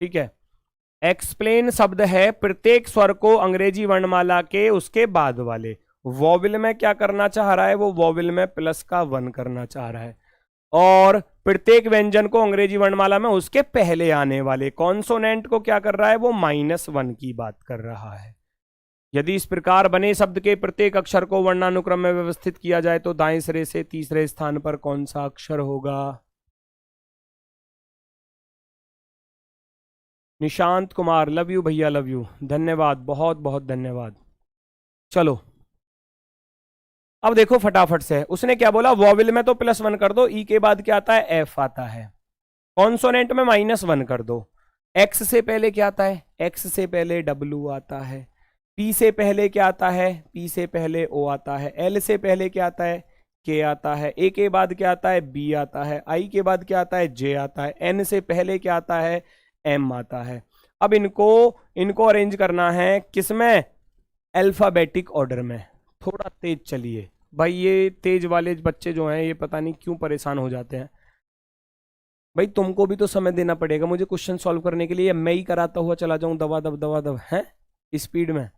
ठीक है, एक्सप्लेन शब्द है प्रत्येक स्वर को अंग्रेजी वर्णमाला के उसके बाद वाले। वॉविल में क्या करना चाह रहा है, वो वॉविल में प्लस का 1 करना चाह रहा है। और प्रत्येक व्यंजन को अंग्रेजी वर्णमाला में उसके पहले आने वाले कॉन्सोनेंट को क्या कर रहा है, वो -1 की बात कर रहा है। यदि इस प्रकार बने शब्द के प्रत्येक अक्षर को वर्णानुक्रम में व्यवस्थित किया जाए तो दाएं सिरे से तीसरे स्थान पर कौन सा अक्षर होगा? निशांत कुमार, लव यू भैया, लव यू, धन्यवाद, बहुत बहुत धन्यवाद। चलो अब देखो फटाफट से, उसने क्या बोला, वॉविल में तो +1 कर दो, ई के बाद क्या आता है, एफ आता है। कॉन्सोनेंट में -1 कर दो। एक्स से पहले क्या आता है, एक्स से पहले डब्ल्यू आता है। पी से पहले क्या आता है, पी से पहले ओ आता है। एल से पहले क्या आता है, के आता है। ए के बाद क्या आता है, बी आता है। आई के बाद क्या आता है, जे आता है। एन से पहले क्या आता है, एम आता है। अब इनको अरेंज करना है किसमें, अल्फाबेटिक ऑर्डर में। थोड़ा तेज चलिए भाई, ये तेज वाले बच्चे जो हैं ये पता नहीं क्यों परेशान हो जाते हैं। भाई तुमको भी तो समय देना पड़ेगा मुझे क्वेश्चन सॉल्व करने के लिए, मैं ही कराता हुआ चला जाऊं दवा दब है स्पीड में,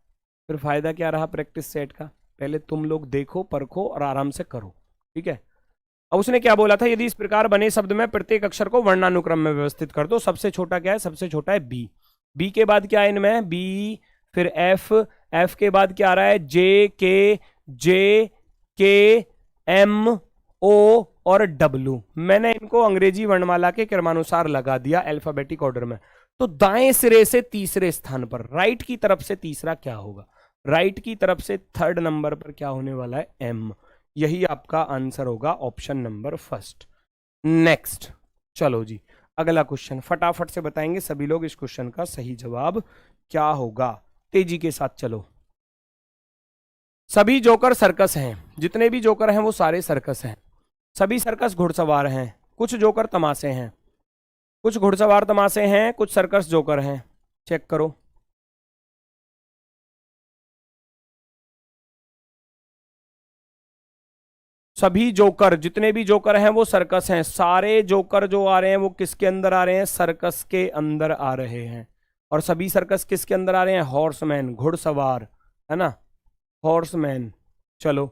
फिर फायदा क्या रहा प्रैक्टिस सेट का। पहले तुम लोग देखो, परखो और आराम से करो, ठीक है। अब उसने क्या बोला था, यदि इस प्रकार बने शब्द में प्रत्येक अक्षर को वर्णानुक्रम में व्यवस्थित कर दो। सबसे छोटा क्या है, सबसे छोटा है बी। बी के बाद क्या है इनमें, बी, फिर एफ, एफ के बाद क्या आ रहा है, जे के एम ओ और डब्ल्यू। मैंने इनको अंग्रेजी वर्णमाला के क्रमानुसार लगा दिया अल्फाबेटिक ऑर्डर में। तो दाएं सिरे से तीसरे स्थान पर, राइट की तरफ से तीसरा क्या होगा, राइट की तरफ से थर्ड नंबर पर क्या होने वाला है, एम। यही आपका आंसर होगा, ऑप्शन नंबर फर्स्ट। नेक्स्ट चलो जी, अगला क्वेश्चन फटाफट से बताएंगे सभी लोग इस क्वेश्चन का सही जवाब क्या होगा, तेजी के साथ चलो। सभी जोकर सर्कस हैं, जितने भी जोकर हैं वो सारे सर्कस हैं। सभी सर्कस घुड़सवार हैं, कुछ जोकर तमाशे हैं, कुछ घुड़सवार तमाशे हैं, कुछ सर्कस जोकर हैं। चेक करो। सभी जोकर, जितने भी जोकर हैं वो सर्कस हैं। सारे जोकर जो आ रहे हैं वो किसके अंदर आ रहे हैं, सर्कस के अंदर आ रहे हैं। और सभी सर्कस किसके अंदर आ रहे हैं, हॉर्समैन, घुड़सवार, है ना, हॉर्समैन। चलो,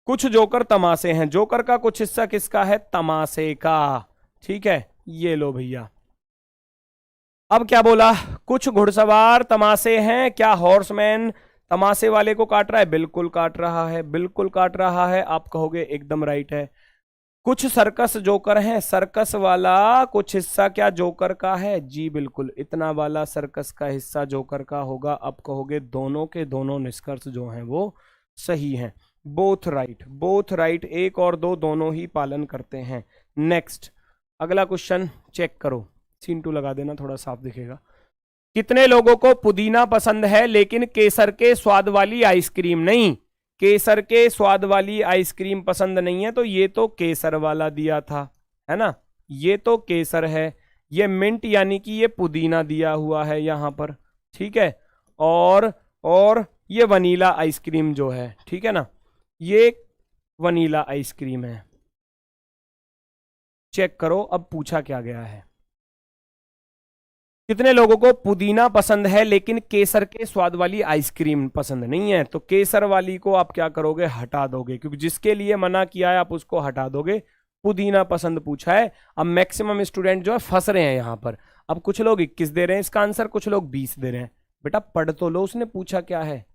कुछ जोकर तमाशे हैं, जोकर का कुछ हिस्सा किसका है, तमाशे का, ठीक है। ये लो भैया, अब क्या बोला, कुछ घुड़सवार तमाशे हैं, क्या हॉर्समैन तमाशे वाले को काट रहा है, बिल्कुल काट रहा है, बिल्कुल काट रहा है। आप कहोगे एकदम राइट है। कुछ सर्कस जोकर हैं, सर्कस वाला कुछ हिस्सा क्या जोकर का है, जी बिल्कुल, इतना वाला सर्कस का हिस्सा जोकर का होगा। आप कहोगे दोनों के दोनों निष्कर्ष जो हैं वो सही हैं, बोथ राइट, बोथ राइट, 1 और 2 दोनों ही पालन करते हैं। नेक्स्ट अगला क्वेश्चन चेक करो, सीन 2 लगा देना, थोड़ा साफ दिखेगा। कितने लोगों को पुदीना पसंद है लेकिन केसर के स्वाद वाली आइसक्रीम नहीं, केसर के स्वाद वाली आइसक्रीम पसंद नहीं है, तो ये तो केसर वाला दिया था, है ना, ये तो केसर है। ये मिंट यानी कि ये पुदीना दिया हुआ है यहां पर, ठीक है। और ये वनीला आइसक्रीम जो है, ठीक है ना, ये वनीला आइसक्रीम है। चेक करो अब पूछा क्या गया है। कितने लोगों को पुदीना पसंद है लेकिन केसर के स्वाद वाली आइसक्रीम पसंद नहीं है? तो केसर वाली को आप क्या करोगे, हटा दोगे, क्योंकि जिसके लिए मना किया है आप उसको हटा दोगे। पुदीना पसंद पूछा है। अब मैक्सिमम स्टूडेंट जो है फंस रहे हैं यहां पर। अब कुछ लोग 21 दे रहे हैं इसका आंसर, कुछ लोग 20 दे रहे हैं। बेटा पढ़ तो लो, उसने पूछा क्या है।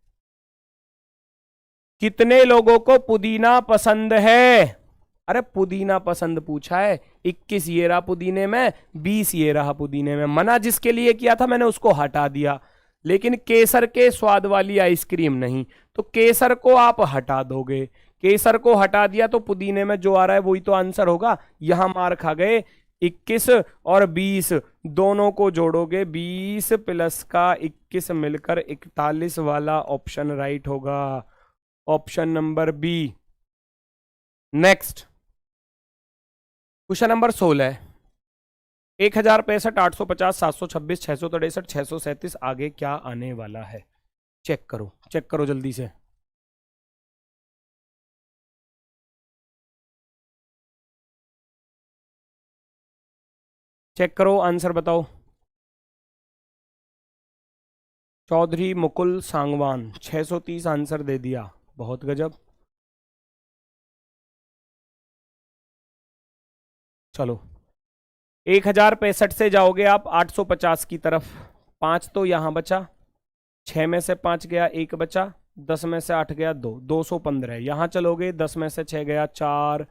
कितने लोगों को पुदीना पसंद है? अरे पुदीना पसंद पूछा है। 21 ये रहा पुदीने में, 20 ये रहा पुदीने में। मना जिसके लिए किया था मैंने उसको हटा दिया, लेकिन केसर के स्वाद वाली आइसक्रीम नहीं। तो केसर को आप हटा दोगे। केसर को हटा दिया तो पुदीने में जो आ रहा है वही तो आंसर होगा। यहां मार खा गए। 21 और 20 दोनों को जोड़ोगे, 20 प्लस का 21 मिलकर 41 वाला ऑप्शन राइट होगा, option number B. Next question number 16। 1065, 850, 726, 663, 637 आगे क्या आने वाला है? चेक करो, चेक करो जल्दी से। चेक करो, आंसर बताओ। चौधरी मुकुल सांगवान 630 आंसर दे दिया, बहुत गजब। चलो 1065 से जाओगे आप 850 की तरफ। 5 तो यहां बचा, 6 में से 5 गया, 1 बचा, 10 में से 8 गया, 2, 215। यहां चलोगे, 10 में से 6 गया, 4,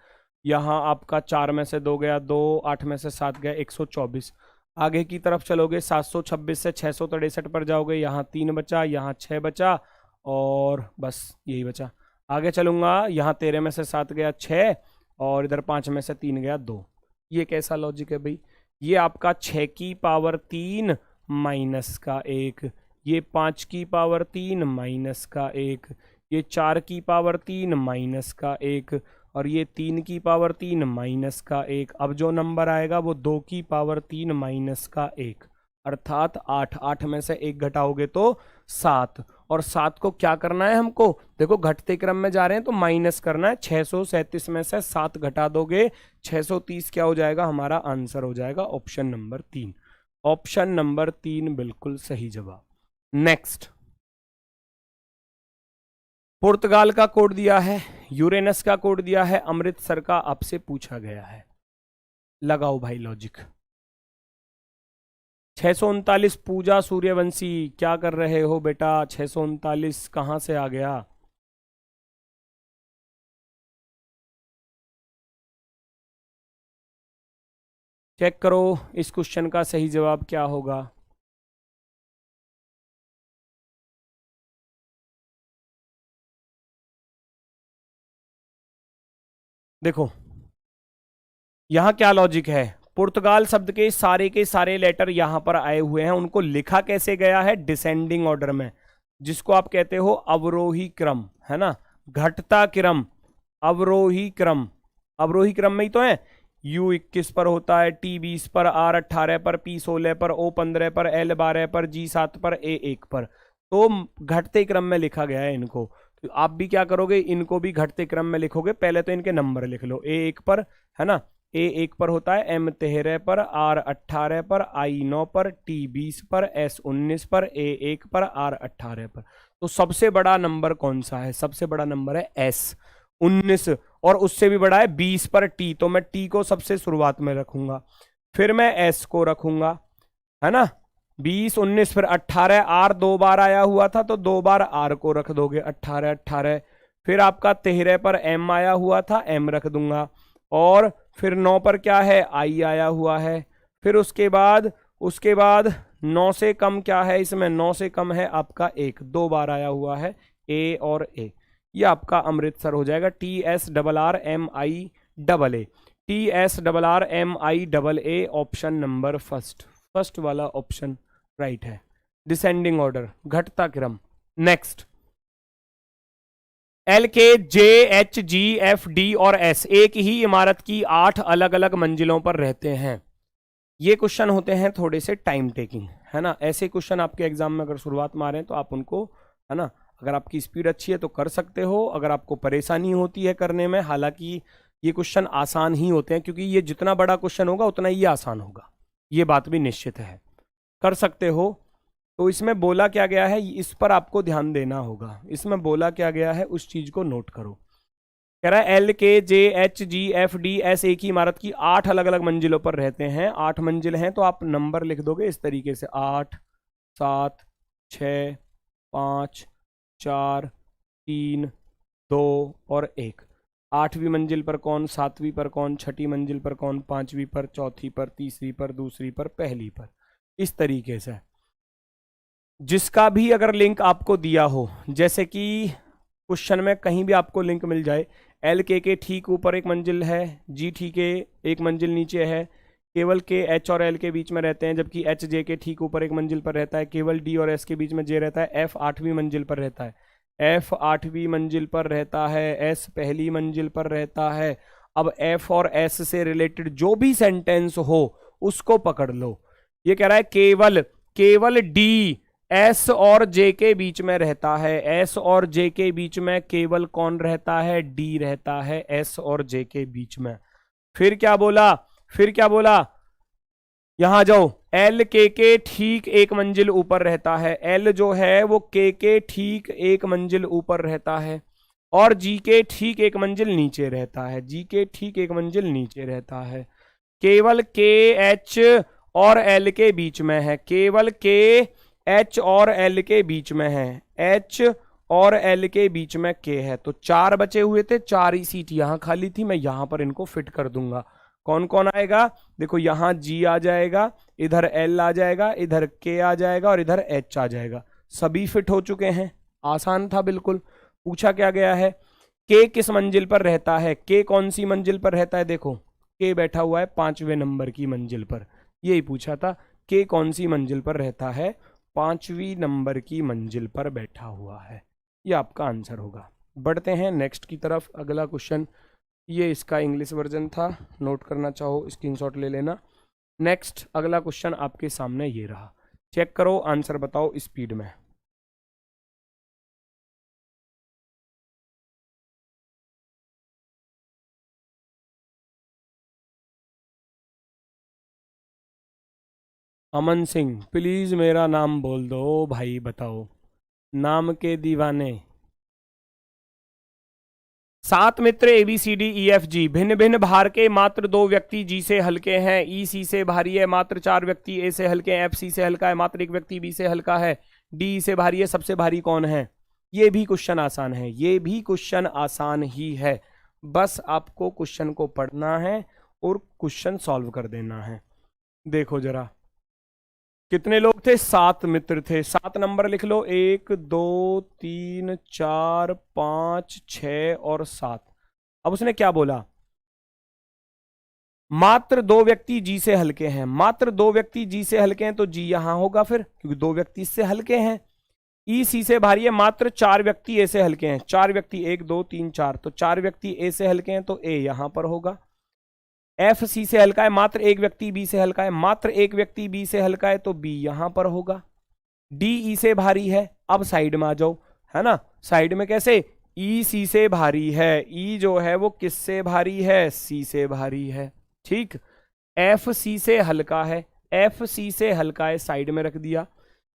यहां आपका 4 में से 2 गया, 2, 8 में से 7 गया, 124। आगे की तरफ चलोगे, 726 से 663 पर जाओगे, यहाँ 3 बचा, यहाँ 6 बचा, और बस यही बचा। आगे चलूंगा, यहाँ 13 में से 7 गया, 6, और इधर 5 में से 3 गया, 2। ये कैसा लॉजिक है भाई? ये आपका 6 की पावर 3 माइनस का 1, ये 5 की पावर 3 माइनस का 1, ये 4 की पावर 3 माइनस का 1, और ये 3 की पावर 3 माइनस का 1। अब जो नंबर आएगा वो 2 की पावर 3 माइनस का 1, अर्थात 8। 8 में से 1 घटाओगे तो 7, और 7 को क्या करना है हमको? देखो घटते क्रम में जा रहे हैं तो माइनस करना है। 637 में से 7 घटा दोगे, 630 क्या हो जाएगा? हमारा आंसर हो जाएगा ऑप्शन नंबर 3। ऑप्शन नंबर 3 बिल्कुल सही जवाब। नेक्स्ट, पुर्तगाल का कोड दिया है, यूरेनस का कोड दिया है, अमृतसर का आपसे पूछा गया है। लगाओ भाई लॉजिक। 639 पूजा सूर्यवंशी, क्या कर रहे हो बेटा? 639 कहां से आ गया? चेक करो इस क्वेश्चन का सही जवाब क्या होगा। देखो यहां क्या लॉजिक है। पुर्तगाल शब्द के सारे लेटर यहां पर आए हुए हैं, उनको लिखा कैसे गया है? डिसेंडिंग ऑर्डर में, जिसको आप कहते हो अवरोही क्रम, है ना, घटता क्रम, अवरोही क्रम। अवरोही क्रम में ही तो है। U21 पर होता है, T20 पर, R18 पर, P16 पर, O15 पर, L12 पर, G7 पर, A1 पर। तो घटते क्रम में लिखा गया है इनको। तो आप भी क्या करोगे? इनको भी घटते क्रम में लिखोगे। पहले तो इनके नंबर लिख लो। A1 पर, है ना, A1 पर होता है M13 पर, R18 पर, I9 पर, T20 पर, S19 पर, A1 पर, R18 पर। तो सबसे बड़ा नंबर कौन सा है? सबसे बड़ा नंबर है S19, और उससे भी बड़ा है 20 पर T। तो मैं T को सबसे शुरुआत में रखूंगा, फिर मैं S को रखूंगा, है ना। 20, 19, फिर 18। R 2 बार आया हुआ था तो 2 बार R को रख दोगे, 18, 18। फिर आपका 13 पर M आया हुआ था, M रख दूंगा, और फिर 9 पर क्या है? I आया हुआ है। फिर उसके बाद 9 से कम क्या है इसमें? 9 से कम है आपका 1, 2 बार आया हुआ है A और A। ये आपका अमृतसर हो जाएगा। TSRRMIAA, TSRRMIAA, option number first वाला ऑप्शन राइट है। डिसेंडिंग ऑर्डर, घटता क्रम। नेक्स्ट, LKJHGFD और S एक ही इमारत की 8 अलग अलग मंजिलों पर रहते हैं। ये क्वेश्चन होते हैं थोड़े से टाइम टेकिंग, है ना। ऐसे क्वेश्चन आपके एग्जाम में अगर शुरुआत में आ रहे हैं तो आप उनको, है ना, अगर आपकी स्पीड अच्छी है तो कर सकते हो। अगर आपको परेशानी होती है करने में, हालांकि ये क्वेश्चन आसान ही होते हैं, क्योंकि ये जितना बड़ा क्वेश्चन होगा उतना ही आसान होगा, ये बात भी निश्चित है। कर सकते हो। तो इसमें बोला क्या गया है, इस पर आपको ध्यान देना होगा। इसमें बोला क्या गया है उस चीज को नोट करो। कह रहा है LKJHGFDS एक ही इमारत की 8 अलग अलग मंजिलों पर रहते हैं। 8 मंजिल हैं तो आप नंबर लिख दोगे इस तरीके से 8 7 6 5 4 3 2 और 1। 8वीं मंजिल पर कौन, 7वीं पर कौन, छठी मंजिल पर कौन, 5वीं पर, चौथी पर, तीसरी पर, दूसरी पर, पहली पर, इस तरीके से। जिसका भी अगर लिंक आपको दिया हो, जैसे कि क्वेश्चन में कहीं भी आपको लिंक मिल जाए, LK के ठीक ऊपर एक मंजिल है, GT के एक मंजिल नीचे है, केवल K H और L के बीच में रहते हैं, जबकि HJ के ठीक ऊपर एक मंजिल पर रहता है, केवल D और S के बीच में J रहता है, F 8वीं मंजिल पर रहता है, F 8वीं मंजिल पर रहता है, S पहली मंजिल पर रहता है। अब F और S से रिलेटेड जो भी सेंटेंस हो उसको पकड़ लो। ये कह रहा है केवल D S और J के बीच में रहता है। S और J के बीच में केवल कौन रहता है, D रहता है S और J के बीच में। फिर क्या बोला, यहां जाओ, L K के ठीक एक मंजिल ऊपर रहता है। L जो है वो K के ठीक एक मंजिल ऊपर रहता है, और G के ठीक एक मंजिल नीचे रहता है। G के ठीक एक मंजिल नीचे रहता है। केवल K H और L के बीच में है, केवल K H और L के बीच में है, H और L के बीच में K है। तो 4 बचे हुए थे, 4 ही सीट यहां खाली थी, मैं यहां पर इनको फिट कर दूंगा। कौन कौन आएगा, देखो यहां G आ जाएगा, इधर L आ जाएगा, इधर K आ जाएगा और इधर H आ जाएगा। सभी फिट हो चुके हैं, आसान था बिल्कुल। पूछा क्या गया है, K किस मंजिल पर रहता है, K कौन सी मंजिल पर रहता है, देखो K बैठा हुआ है 5वें नंबर की मंजिल पर, यही पूछा था। K कौन सी मंजिल पर रहता है, 5वीं नंबर की मंजिल पर बैठा हुआ है। ये आपका आंसर होगा। बढ़ते हैं नेक्स्ट की तरफ। अगला क्वेश्चन, ये इसका इंग्लिश वर्जन था, नोट करना चाहो स्क्रीनशॉट ले लेना। नेक्स्ट अगला क्वेश्चन आपके सामने ये रहा, चेक करो, आंसर बताओ स्पीड में। अमन सिंह, प्लीज मेरा नाम बोल दो भाई, बताओ, नाम के दीवाने। 7 मित्र ABCDEFG भिन्न भिन्न भार के मात्र 2 व्यक्ति G से हल्के हैं, E C से भारी है, मात्र 4 व्यक्ति A से हल्के हैं, F C से हल्का है, मात्र 1 व्यक्ति B से हल्का है, D E से भारी है, सबसे भारी कौन है। ये भी क्वेश्चन आसान है, ये भी क्वेश्चन आसान ही है, बस आपको क्वेश्चन को पढ़ना है और क्वेश्चन सॉल्व कर देना है। देखो जरा, कितने लोग थे, 7 मित्र थे। 7 नंबर लिख लो, 1 2 3 4 5 6 और 7। अब उसने क्या बोला, मात्र 2 व्यक्ति G से हल्के हैं, मात्र 2 व्यक्ति G से हल्के हैं तो G यहां होगा फिर, क्योंकि 2 व्यक्ति इससे हल्के हैं। E C से भारी है, मात्र 4 व्यक्ति A से हल्के हैं, 4 व्यक्ति 1 2 3 4, तो 4 व्यक्ति A से हल्के हैं तो A यहां पर होगा। F C से हल्का है, मात्र 1 व्यक्ति B से हल्का है, मात्र 1 व्यक्ति B से हल्का है तो B यहां पर होगा। D E से भारी है, अब साइड में आ जाओ, है ना, साइड में कैसे, E C से भारी है, E जो है वो किससे भारी है, C से भारी है, ठीक। F C से हल्का है, F C से हल्का है, साइड में रख दिया।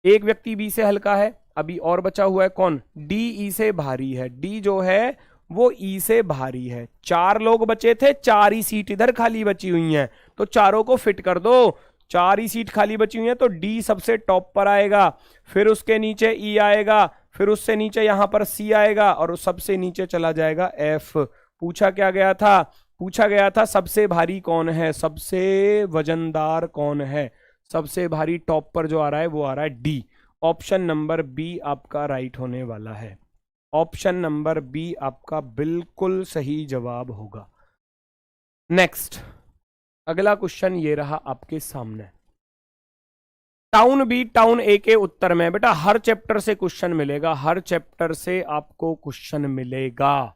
एक व्यक्ति B से हल्का है, अभी और बचा हुआ है कौन, D E से भारी है, D जो है वो E से भारी है। 4 लोग बचे थे, 4 ही सीट इधर खाली बची हुई हैं, तो चारों को फिट कर दो। 4 ही सीट खाली बची हुई हैं तो D सबसे टॉप पर आएगा, फिर उसके नीचे E आएगा, फिर उससे नीचे यहां पर C आएगा और सबसे नीचे चला जाएगा F। पूछा क्या गया था, पूछा गया था सबसे भारी कौन है, सबसे वजनदार कौन है, सबसे भारी टॉप पर जो आ रहा है वो आ रहा है D। ऑप्शन नंबर बी आपका राइट होने वाला है, ऑप्शन नंबर बी आपका बिल्कुल सही जवाब होगा। नेक्स्ट अगला क्वेश्चन ये रहा आपके सामने, टाउन बी टाउन ए के उत्तर में। बेटा हर चैप्टर से क्वेश्चन मिलेगा, हर चैप्टर से आपको क्वेश्चन मिलेगा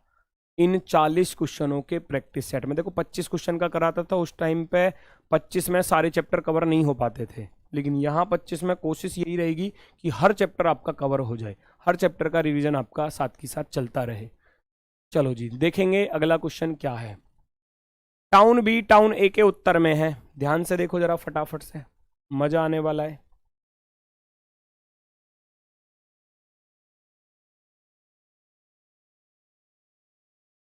इन 40 क्वेश्चनों के प्रैक्टिस सेट में। देखो 25 क्वेश्चन का कराता था उस टाइम पे, 25 में सारे चैप्टर कवर नहीं हो पाते थे, लेकिन यहाँ 25 में कोशिश यही रहेगी कि हर चैप्टर आपका कवर हो जाए, हर चैप्टर का रिवीजन आपका साथ के साथ चलता रहे। चलो जी देखेंगे अगला क्वेश्चन क्या है। टाउन बी टाउन ए के उत्तर में है, ध्यान से देखो जरा फटाफट से, मजा आने वाला है।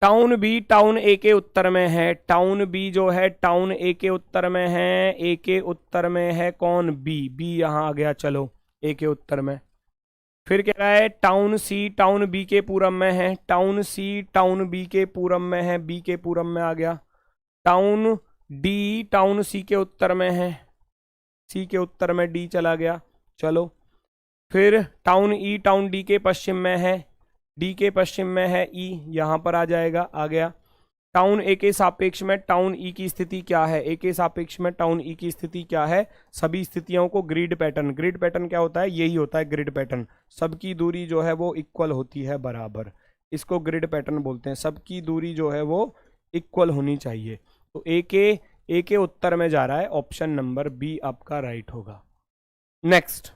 टाउन बी, टाउन ए के उत्तर में है, टाउन बी जो है टाउन ए के उत्तर में है, ए के उत्तर में है कौन, बी, बी यहां आ गया, चलो ए के उत्तर में। फिर कह रहा है टाउन सी, टाउन बी के पूरब में है, टाउन सी टाउन बी के पूरब में है, बी के पूरब में आ गया। टाउन डी टाउन सी के उत्तर में है, सी के उत्तर में डी चला गया, चलो। फिर टाउन ई टाउन डी के पश्चिम में है, डी के पश्चिम में है ई, यहां पर आ जाएगा, आ गया। टाउन ए के सापेक्ष में टाउन ई की स्थिति क्या है, ए के सापेक्ष में टाउन ई की स्थिति क्या है, सभी स्थितियों को ग्रिड पैटर्न, ग्रिड पैटर्न क्या होता है, यही होता है ग्रिड पैटर्न, सबकी दूरी जो है वो इक्वल होती है, बराबर, इसको ग्रिड पैटर्न बोलते हैं, सबकी दूरी जो है वो इक्वल होनी चाहिए। तो ए के उत्तर में जा रहा है, ऑप्शन नंबर बी आपका राइट होगा। नेक्स्ट,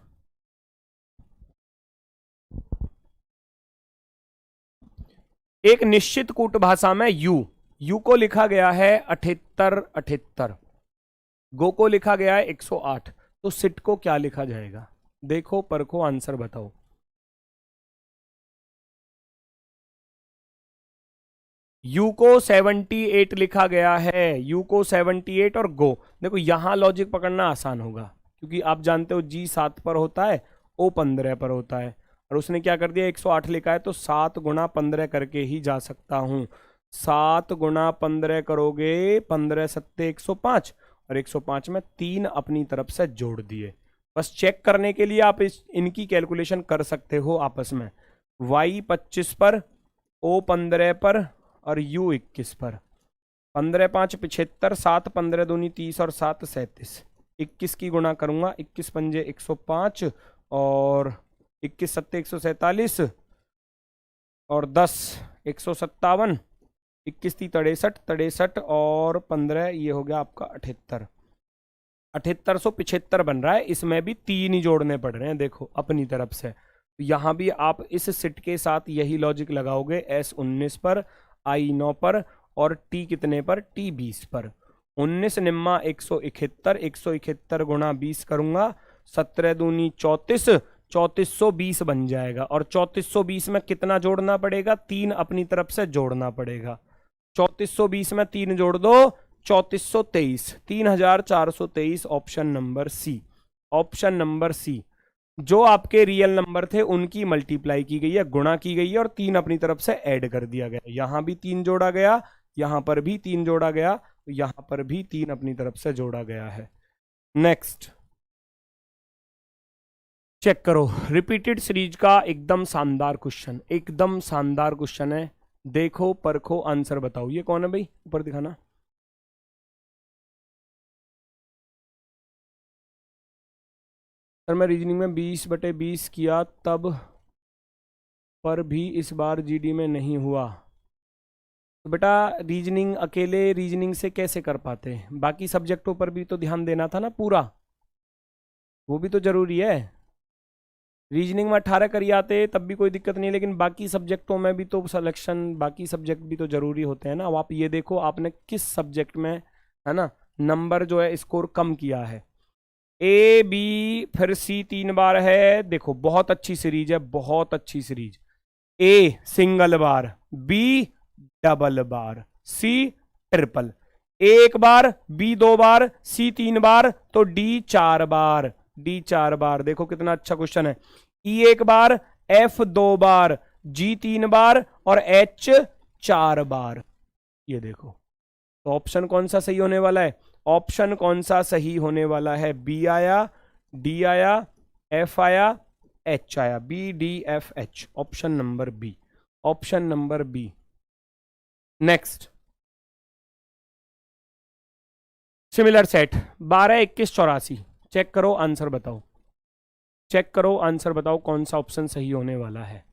एक निश्चित कूट भाषा में यू को लिखा गया है 78, गो को लिखा गया है 108, तो सिट को क्या लिखा जाएगा, देखो परखो आंसर बताओ। यू को 78 लिखा गया है, यू को 78 और गो, देखो यहां लॉजिक पकड़ना आसान होगा, क्योंकि आप जानते हो जी 7 पर होता है, ओ 15 पर होता है, और उसने क्या कर दिया 108 लिखा है, तो 7 गुणा 15 करके ही जा सकता हूं। 7 गुणा 15 करोगे, 15 सत्ते 105, और 105 में 3 अपनी तरफ से जोड़ दिए। बस चेक करने के लिए आप इनकी कैलकुलेशन कर सकते हो आपस में, y 25 पर, o 15 पर और u 21 पर। 15 5 75, 7 15 दूनी 30 और 7 37, 21 की गुणा करूंगा, 21 पंजे 105 और 21 सत्ते 147 और 10 157, 21 थी 63 और 15 ये हो गया आपका 78, 7875 बन रहा है। इसमें भी 3 ही जोड़ने पड़ रहे हैं, देखो अपनी तरफ से। तो यहां भी आप इस सिट के साथ यही लॉजिक लगाओगे, S 19 पर, I 9 पर और T कितने पर, T 20 पर। 19 निम्मा 171, 171 गुणा 20 करूंगा, 17 दूनी 34, 3420 बन जाएगा। और 3420 में कितना जोड़ना पड़ेगा, 3 अपनी तरफ से जोड़ना पड़ेगा। 3420 में 3 जोड़ दो, 3423, 3423, option number C, option number C. जो आपके रियल नंबर थे उनकी मल्टीप्लाई की गई है, गुणा की गई है, और 3 अपनी तरफ से ऐड कर दिया गया। यहां भी 3 जोड़ा गया, यहां पर भी 3 जोड़ा गया, तो यहां पर भी 3 अपनी तरफ से जोड़ा गया है। नेक्स्ट चेक करो, रिपीटेड सीरीज का एकदम शानदार क्वेश्चन, एकदम शानदार क्वेश्चन है, देखो परखो आंसर बताओ। ये कौन है भाई, ऊपर दिखाना। सर मैं रीजनिंग में 20/20 किया तब पर भी इस बार जीडी में नहीं हुआ। तो बेटा रीजनिंग अकेले रीजनिंग से कैसे कर पाते, बाकी सब्जेक्टों पर भी तो ध्यान देना था ना पूरा, वो भी तो जरूरी है। रीजनिंग में 18 करी आते तब भी कोई दिक्कत नहीं, लेकिन बाकी सब्जेक्टों में भी तो सिलेक्शन, बाकी सब्जेक्ट भी तो जरूरी होते हैं ना। अब आप ये देखो आपने किस सब्जेक्ट में, है ना, नंबर जो है स्कोर कम किया है। ए बी फिर सी 3 बार है, देखो बहुत अच्छी सीरीज है, बहुत अच्छी सीरीज। ए सिंगल बार, बी डबल बार, सी ट्रिपल। ए 1 बार, बी 2 बार, सी 3 बार, तो डी 4 बार, डी 4 बार। देखो कितना अच्छा क्वेश्चन है। ई 1 बार, एफ 2 बार, जी 3 बार और एच 4 बार। ये देखो, तो ऑप्शन कौन सा सही होने वाला है, ऑप्शन कौन सा सही होने वाला है, बी आया, डी आया, एफ आया, एच आया, B D F H, option number B, option number B. Next similar set 12 21 84, check करो आंसर बताओ, चेक करो आंसर बताओ कौन सा ऑप्शन सही होने वाला है।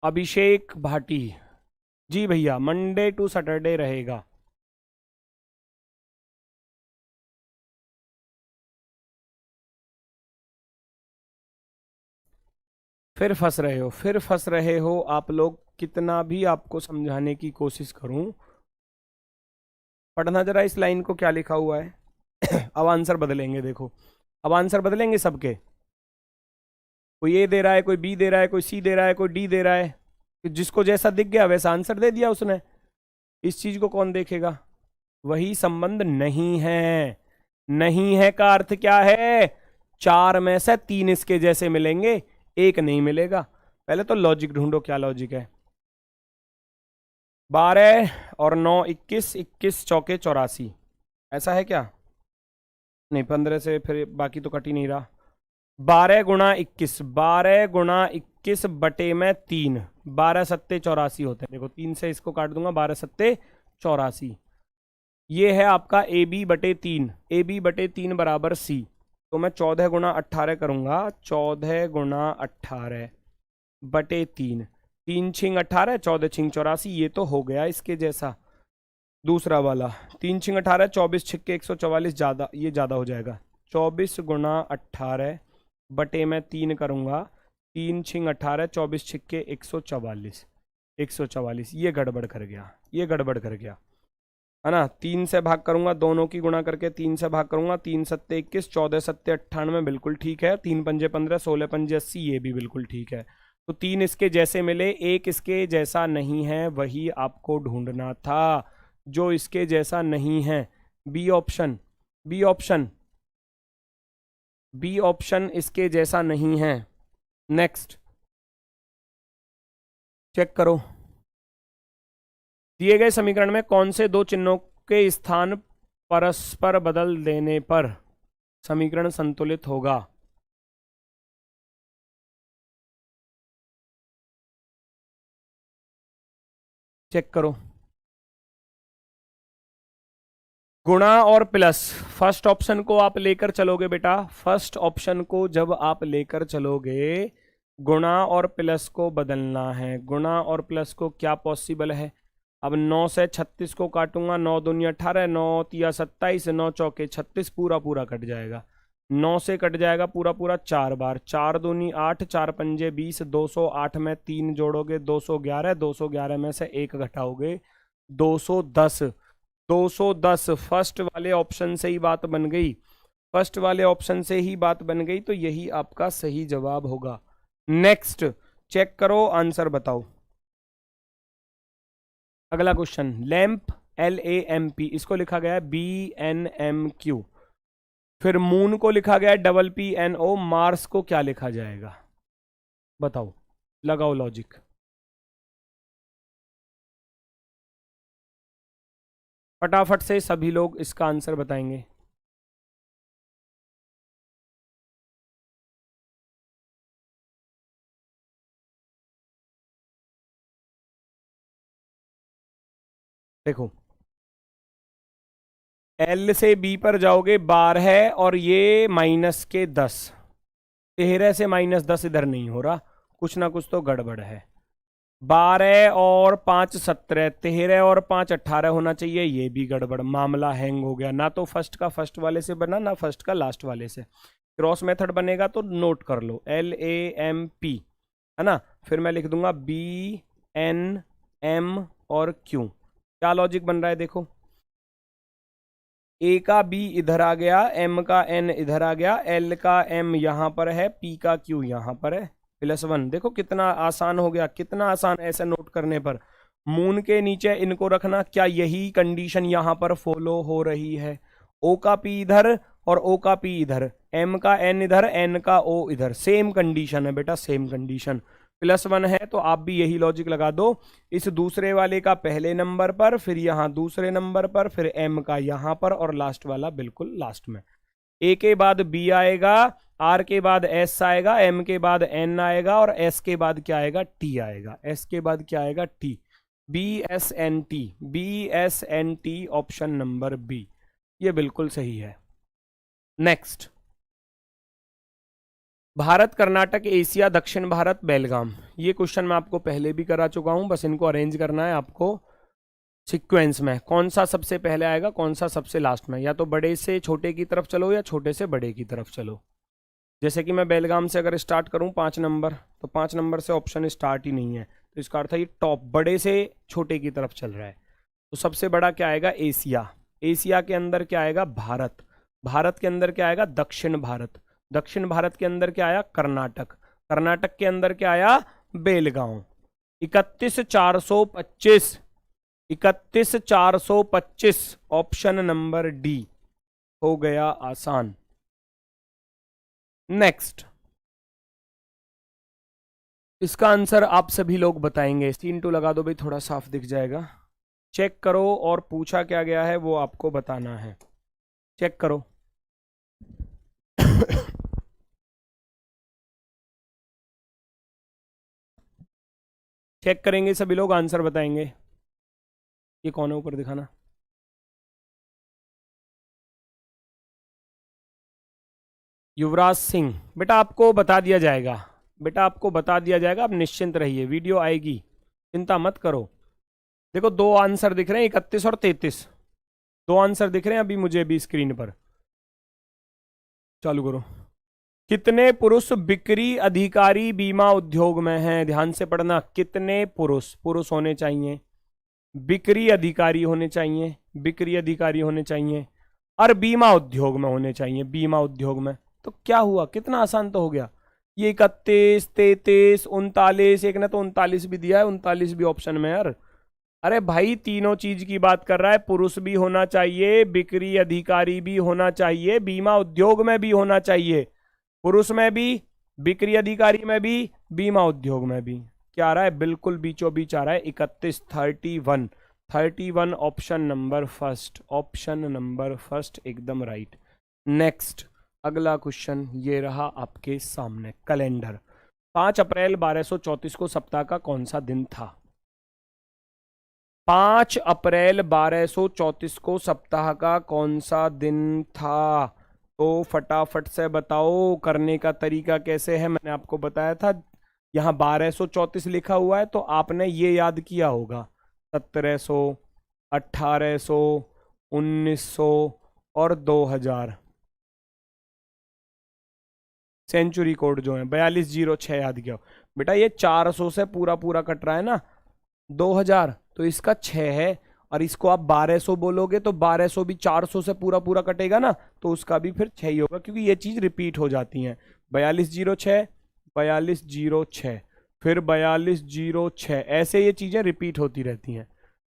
अभिषेक भाटी, जी भैया मंडे टू सैटरडे रहेगा। फिर फंस रहे हो, फिर फंस रहे हो आप लोग, कितना भी आपको समझाने की कोशिश करूं। पढ़ना जरा इस लाइन को, क्या लिखा हुआ है। अब आंसर बदलेंगे, देखो अब आंसर बदलेंगे सबके। कोई ए दे रहा है, कोई बी दे रहा है, कोई सी दे रहा है, कोई डी दे रहा है, जिसको जैसा दिख गया वैसा आंसर दे दिया उसने। इस चीज को कौन देखेगा? वही संबंध नहीं है। नहीं है का अर्थ क्या है? 4 में से 3 इसके जैसे मिलेंगे, एक नहीं मिलेगा। पहले तो लॉजिक ढूंढो, क्या लॉजिक है। 12 और 9 21, 21 चौके 84, ऐसा है क्या? नहीं, 15 से फिर बाकी तो कट ही नहीं रहा। 12 गुणा 21, 12 गुणा 21 बटे में 3, 12 सत्ते 84 होते हैं। देखो 3 से इसको काट दूंगा, 12 सत्ते 84। ये है आपका ए बी बटे 3, ए बी बटे 3 बराबर सी। तो मैं 14 गुणा 18 करूंगा, 14 गुणा 18 बटे 3, 3 छिंग 18, 14 छिंग 84, ये तो हो गया इसके जैसा। दूसरा वाला 3 छिंग 18, 24 छिक्के 144, ज़्यादा, ये ज़्यादा हो जाएगा। 24 गुणा 18 बटे में 3 करूंगा, 3 छिंग 18, 24 छिक्के 144, 144, ये गड़बड़ कर गया, ये गड़बड़ कर गया, है ना। 3 से भाग करूंगा, दोनों की गुणा करके 3 से भाग करूंगा, 3 सत्ते 21, 14 सत्ते 98, बिल्कुल ठीक है। 3 पंजे 15, 16 पंजे 80, ये भी बिल्कुल ठीक है। तो 3 इसके जैसे मिले, एक इसके जैसा नहीं है, वही आपको ढूंढना था जो इसके जैसा नहीं है। B option, B option, B option इसके जैसा नहीं है। नेक्स्ट चेक करो, दिए गए समीकरण में कौन से दो चिन्हों के स्थान परस्पर बदल देने पर समीकरण संतुलित होगा? चेक करो। गुणा और प्लस, फर्स्ट ऑप्शन को आप लेकर चलोगे बेटा, फर्स्ट ऑप्शन को जब आप लेकर चलोगे, गुणा और प्लस को बदलना है। गुणा और प्लस को क्या पॉसिबल है? अब 9 से 36 को काटूंगा, 9 दूनी 18, 9 तिया 27, 9 चौके 36, पूरा पूरा कट जाएगा। 9 से कट जाएगा पूरा पूरा 4 बार, 4 दूनी 8, 4 पंजे 20, 208 में 3 जोड़ोगे 211, 211 में से 1 घटाओगे 210, 210। फर्स्ट वाले ऑप्शन से ही बात बन गई, फर्स्ट वाले ऑप्शन से ही बात बन गई, तो यही आपका सही जवाब होगा। नेक्स्ट चेक करो, आंसर बताओ। अगला क्वेश्चन, लैंप LAMP, इसको लिखा गया है BNMQ। फिर मून को लिखा गया है PPNO, मार्स को क्या लिखा जाएगा? बताओ, लगाओ लॉजिक। फटाफट से सभी लोग इसका आंसर बताएंगे। देखो, L से B पर जाओगे 12 और ये -10, 13 से -10 इधर नहीं हो रहा, कुछ ना कुछ तो गड़बड़ है। 12 और 5 17, 13 और 5 18 होना चाहिए, ये भी गड़बड़, मामला हैंग हो गया। ना तो फर्स्ट का फर्स्ट वाले से बना, ना फर्स्ट का लास्ट वाले से। क्रॉस मेथड बनेगा तो नोट कर लो, LAMP, है ना। फिर मैं लिख दूंगा BNM और Q। क्या लॉजिक बन रहा है? देखो, A का B इधर आ गया, M का N इधर आ गया, L का M यहां पर है, P का Q यहां पर है, +1। देखो कितना आसान हो गया, कितना आसान ऐसे नोट करने पर। मून के नीचे इनको रखना, क्या यही कंडीशन यहां पर फॉलो हो रही है? O का P इधर और O का P इधर, M का N इधर, N का O इधर, सेम कंडीशन है बेटा, सेम कंडीशन। +1 है तो आप भी यही लॉजिक लगा दो, इस दूसरे वाले का पहले नंबर पर, फिर यहां दूसरे नंबर पर, फिर M का यहां पर, और लास्ट वाला बिल्कुल लास्ट में। A के बाद B आएगा, R के बाद S आएगा, M के बाद N आएगा, और S के बाद क्या आएगा? T आएगा। S के बाद क्या आएगा? T। BSNT, BSNT option number B, ये बिल्कुल सही है। नेक्स्ट, भारत कर्नाटक एशिया दक्षिण भारत बेलगाम, ये क्वेश्चन मैं आपको पहले भी करा चुका हूं, बस इनको अरेंज करना है आपको सीक्वेंस में। कौन सा सबसे पहले आएगा, कौन सा सबसे लास्ट में, या तो बड़े से छोटे की तरफ चलो या छोटे से बड़े की तरफ चलो। जैसे कि मैं बेलगाम से अगर स्टार्ट करूं 5 नंबर, तो 5 नंबर से ऑप्शन स्टार्ट ही नहीं है, तो इसका अर्थ है ये टॉप बड़े से छोटे की तरफ चल रहा है। तो सबसे बड़ा क्या आएगा? एशिया। एशिया के अंदर क्या आएगा? भारत। भारत के अंदर क्या आएगा? दक्षिण भारत। दक्षिण भारत के अंदर क्या आया? कर्नाटक। कर्नाटक के अंदर क्या आया? बेलगांव। 31,425, 31,425 ऑप्शन नंबर डी हो गया आसान। नेक्स्ट, इसका आंसर आप सभी लोग बताएंगे। 3 2 लगा दो भाई, थोड़ा साफ दिख जाएगा। चेक करो और पूछा क्या गया है वो आपको बताना है। चेक करो। चेक करेंगे सभी लोग, आंसर बताएंगे। ये कौन है ऊपर दिखाना? युवराज सिंह। बेटा आपको बता दिया जाएगा, बेटा आपको बता दिया जाएगा, आप निश्चिंत रहिए, वीडियो आएगी, चिंता मत करो। देखो 2 आंसर दिख रहे हैं, 31 और 33, 2 आंसर दिख रहे हैं अभी मुझे भी स्क्रीन पर। चालू करो। कितने पुरुष बिक्री अधिकारी बीमा उद्योग में हैं? ध्यान से पढ़ना। कितने पुरुष, पुरुष होने चाहिए, बिक्री अधिकारी होने चाहिए, बिक्री अधिकारी होने चाहिए, और बीमा उद्योग में होने चाहिए, बीमा उद्योग में। तो क्या हुआ, कितना आसान तो हो गया ये। 31, 33, 39, एक ने तो 39 भी दिया है, 39 भी ऑप्शन में यार। अरे भाई तीनों चीज की बात कर रहा है, पुरुष भी होना चाहिए, बिक्री अधिकारी भी होना चाहिए, बीमा उद्योग में भी होना चाहिए, पुरुष में भी, बिक्री अधिकारी में भी, बीमा उद्योग में भी। क्या आ रहा है? बिल्कुल बीचों बीच आ रहा है। 31, 31, 31 option number first, option number first एकदम राइट। नेक्स्ट, अगला क्वेश्चन ये रहा आपके सामने। कैलेंडर। 5 अप्रैल 1234 को सप्ताह का कौन सा दिन था? 5 अप्रैल 1234 को सप्ताह का कौन सा दिन था? तो फटाफट से बताओ। करने का तरीका कैसे है मैंने आपको बताया था। यहाँ 1234 लिखा हुआ है तो आपने ये याद किया होगा, 1700, 1800, 1900 और 2000 सेंचुरी कोड जो है 4206 याद किया। बेटा ये 400 से पूरा पूरा कट रहा है ना, 2000 तो इसका 6 है, और इसको आप 1200 बोलोगे तो 1200 भी 400 से पूरा पूरा कटेगा ना, तो उसका भी फिर 6 ही होगा, क्योंकि ये चीज रिपीट हो जाती है। 4206, 4206, फिर 4206, ऐसे ये चीजें रिपीट होती रहती हैं,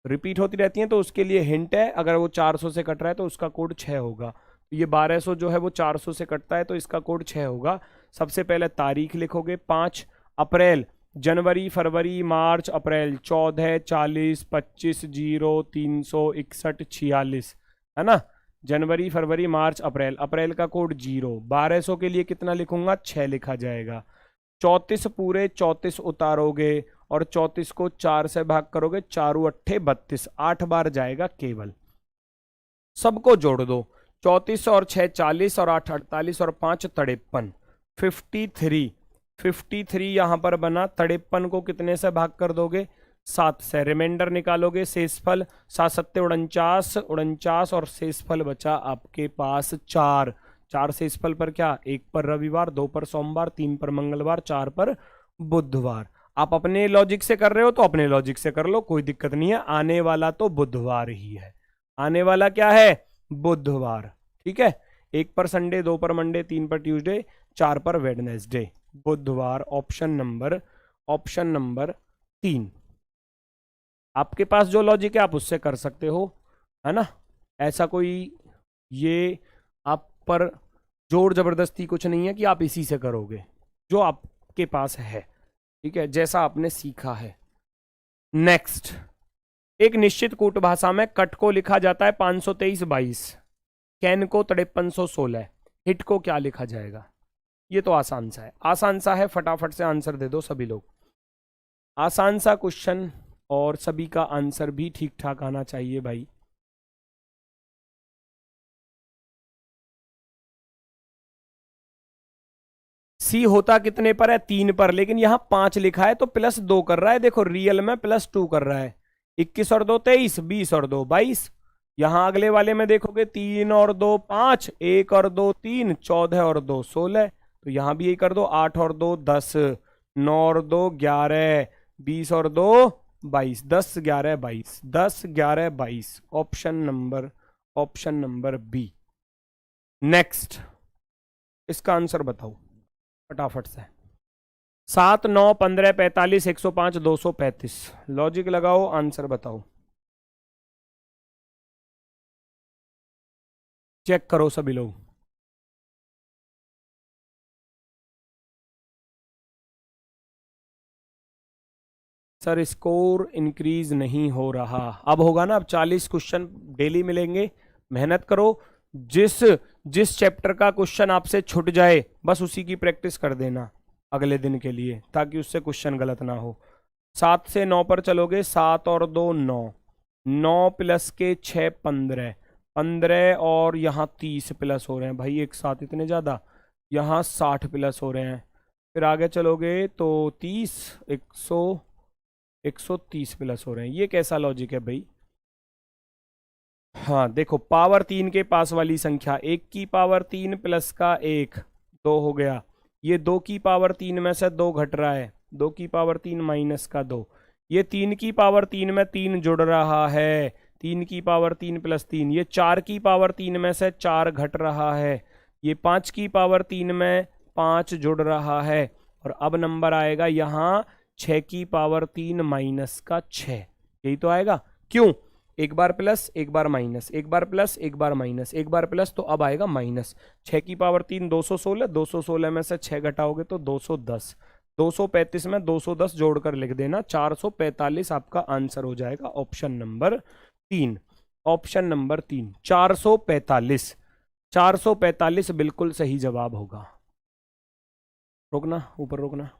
रिपीट होती रहती हैं। तो उसके लिए हिंट है, अगर वो 400 से कट रहा है तो उसका कोड 6 होगा। तो ये 1200 जो है वो 400 से कटता है तो इसका कोड 6 होगा। सबसे पहले तारीख लिखोगे, 5 अप्रैल, जनवरी, फरवरी, मार्च, अप्रैल, 14, 40, 25, 0, 361, 46, है ना। जनवरी, फरवरी, मार्च, अप्रैल, अप्रैल का कोड 0। 1200 के लिए कितना लिखूंगा? 6 लिखा जाएगा। 34 पूरे 34 उतारोगे और 34 को 4 से भाग करोगे, 4 अट्ठे 32, 8 बार जाएगा केवल। सबको जोड़ दो, 34 और 6 40 और 8 48 और 5 53, 53, 53 यहां पर बना। 53 को कितने से भाग कर दोगे? 7 से। रिमाइंडर निकालोगे, शेषफल 7 7 49, 49 और शेषफल बचा आपके पास 4। 4 शेषफल पर क्या? 1 पर रविवार, 2 पर सोमवार, 3 पर मंगलवार, 4 पर बुधवार। आप अपने लॉजिक से कर रहे हो तो अपने लॉजिक से कर लो, कोई दिक्कत नहीं है। आने वाला तो बुधवार ही है, आने वाला क्या है? बुधवार। ठीक है, 1 पर संडे, 2 पर मंडे, 3 पर ट्यूसडे, 4 पर वेडनेसडे, बुधवार। Option number 3। आपके पास जो लॉजिक है आप उससे कर सकते हो, है ना। ऐसा कोई ये आप पर जोर जबरदस्ती कुछ नहीं है कि आप इसी से करोगे, जो आपके पास है, ठीक है, जैसा आपने सीखा है। नेक्स्ट, एक निश्चित कूट भाषा में कट को लिखा जाता है 523/22, कैन को 5316, हिट को क्या लिखा जाएगा? ये तो आसान सा है, आसान सा है, फटाफट से आंसर दे दो सभी लोग। आसान सा क्वेश्चन और सभी का आंसर भी ठीक ठाक आना चाहिए भाई। सी होता कितने पर है? 3 पर, लेकिन यहां 5 लिखा है तो +2 कर रहा है। देखो रियल में +2 कर रहा है। 21 और 2 23, 20 और 2 22। यहां अगले वाले में देखोगे 3 और 2 5, 1 और 2 3, 14 और 2 16, तो यहां भी यही कर दो। 8 और 2 10, 9 और 2 11, 20 और 2 22, 10 11 22, 10 11 22। Option number B. नेक्स्ट, इसका आंसर बताओ फटाफट से। 7, 9, 15, 45, 105, 235। लॉजिक लगाओ, आंसर बताओ। चेक करो सभी लोग। सर स्कोर इंक्रीज नहीं हो रहा। अब होगा ना, अब 40 क्वेश्चन डेली मिलेंगे, मेहनत करो। जिस जिस चैप्टर का क्वेश्चन आपसे छूट जाए बस उसी की प्रैक्टिस कर देना अगले दिन के लिए, ताकि उससे क्वेश्चन गलत ना हो। 7 से 9 पर चलोगे, 7 और 2 9, 9 प्लस के 6 15, 15 और यहाँ 30 प्लस हो रहे हैं भाई एक साथ, इतने ज़्यादा। यहाँ 60 प्लस हो रहे हैं। फिर आगे चलोगे तो 30, 130 प्लस हो रहे हैं। ये कैसा लॉजिक है भाई? हाँ देखो, पावर 3 के पास वाली संख्या, 1 की पावर 3 प्लस का 1 2 हो गया। ये 2 की पावर 3 में से 2 घट रहा है, 2 की पावर 3 माइनस का 2। ये 3 की पावर 3 में 3 जुड़ रहा है, 3 की पावर 3 प्लस 3। ये 4 की पावर 3 में से 4 घट रहा है। ये 5 की पावर 3 में 5 जुड़ रहा है। और अब नंबर आएगा यहाँ 6 की पावर 3 माइनस का 6। यही तो आएगा। क्यों? एक बार प्लस एक बार माइनस, एक बार प्लस एक बार माइनस, एक बार प्लस, तो अब आएगा माइनस। 6 की पावर 3 216, 216 में से 6 घटाओगे तो 210, 235 में 210 जोड़कर लिख देना, 445 आपका आंसर हो जाएगा। ऑप्शन नंबर 3, ऑप्शन नंबर 3 445, 445 बिल्कुल सही जवाब होगा। रोकना, ऊपर रोकना।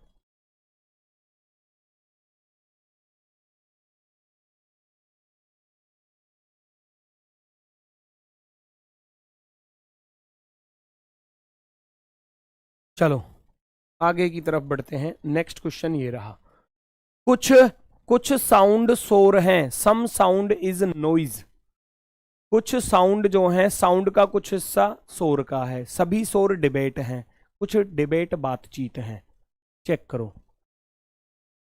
चलो आगे की तरफ बढ़ते हैं। नेक्स्ट क्वेश्चन ये रहा। कुछ कुछ साउंड शोर हैं, सम साउंड इज नॉइज। कुछ साउंड जो है, साउंड का कुछ हिस्सा शोर का है, सभी शोर डिबेट हैं, कुछ डिबेट बातचीत हैं। चेक करो।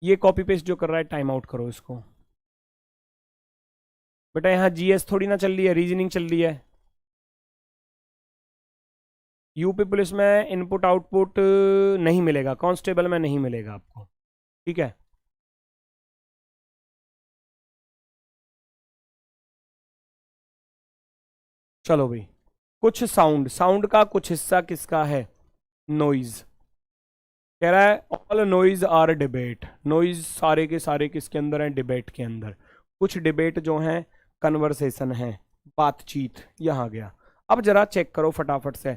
ये कॉपी पेस्ट जो कर रहा है टाइम आउट करो इसको। बेटा यहाँ जीएस थोड़ी ना चल रही है, रीजनिंग चल रही है। यूपी पुलिस में इनपुट आउटपुट नहीं मिलेगा, कांस्टेबल में नहीं मिलेगा आपको, ठीक है। चलो भाई, कुछ साउंड, साउंड का कुछ हिस्सा किसका है? नॉइज। कह रहा है all noise are debate. Noise सारे के सारे किसके अंदर है? डिबेट के अंदर। कुछ डिबेट जो है कन्वर्सेशन है, बातचीत। यहां गया। अब जरा चेक करो फटाफट से।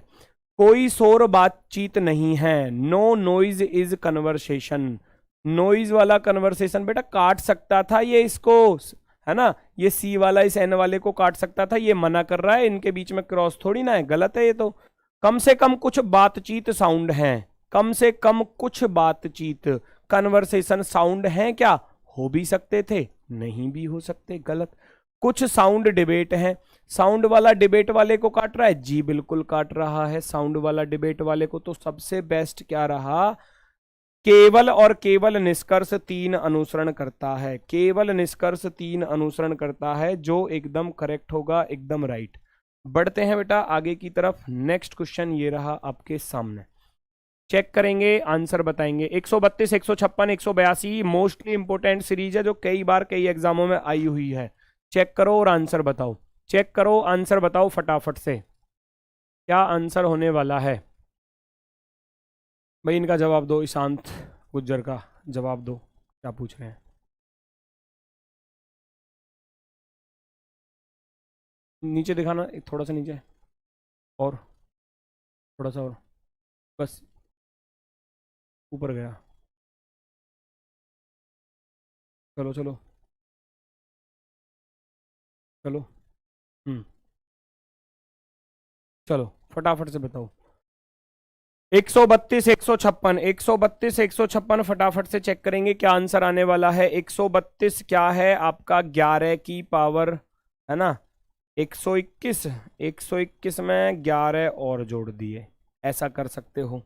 कोई शोर बातचीत नहीं है, no noise is conversation. Noise वाला कन्वर्सेशन बेटा काट सकता था ये इसको, है ना। ये सी वाला इस एन वाले को काट सकता था, ये मना कर रहा है। इनके बीच में क्रॉस थोड़ी ना है, गलत है ये तो। कम से कम कुछ बातचीत साउंड है, कम से कम कुछ बातचीत कन्वर्सेशन साउंड है क्या? हो भी सकते थे, नहीं भी हो सकते, गलत। कुछ साउंड डिबेट है, साउंड वाला डिबेट वाले को काट रहा है जी, बिल्कुल काट रहा है साउंड वाला डिबेट वाले को। तो सबसे बेस्ट क्या रहा? केवल और केवल निष्कर्ष 3 अनुसरण करता है, केवल निष्कर्ष 3 अनुसरण करता है, जो एकदम करेक्ट होगा, एकदम राइट। बढ़ते हैं बेटा आगे की तरफ। नेक्स्ट क्वेश्चन ये रहा आपके सामने, चेक करेंगे, आंसर बताएंगे। 132, 156, 182 मोस्टली इंपोर्टेंट सीरीज है, जो कई बार कई एग्जामों में आई हुई है। चेक करो और आंसर बताओ, चेक करो, आंसर बताओ फटाफट से, क्या आंसर होने वाला है भाई? इनका जवाब दो, ईशांत गुज्जर का जवाब दो, क्या पूछ रहे हैं? नीचे दिखाना, थोड़ा सा नीचे, और थोड़ा सा और, बस ऊपर गया। चलो चलो चलो, चलो फटाफट से बताओ। 132, 156, 132, 156 फटाफट से चेक करेंगे क्या आंसर आने वाला है। 132 क्या है आपका? 11 की पावर, है ना, 121, 121 में 11 और जोड़ दिए, ऐसा कर सकते हो,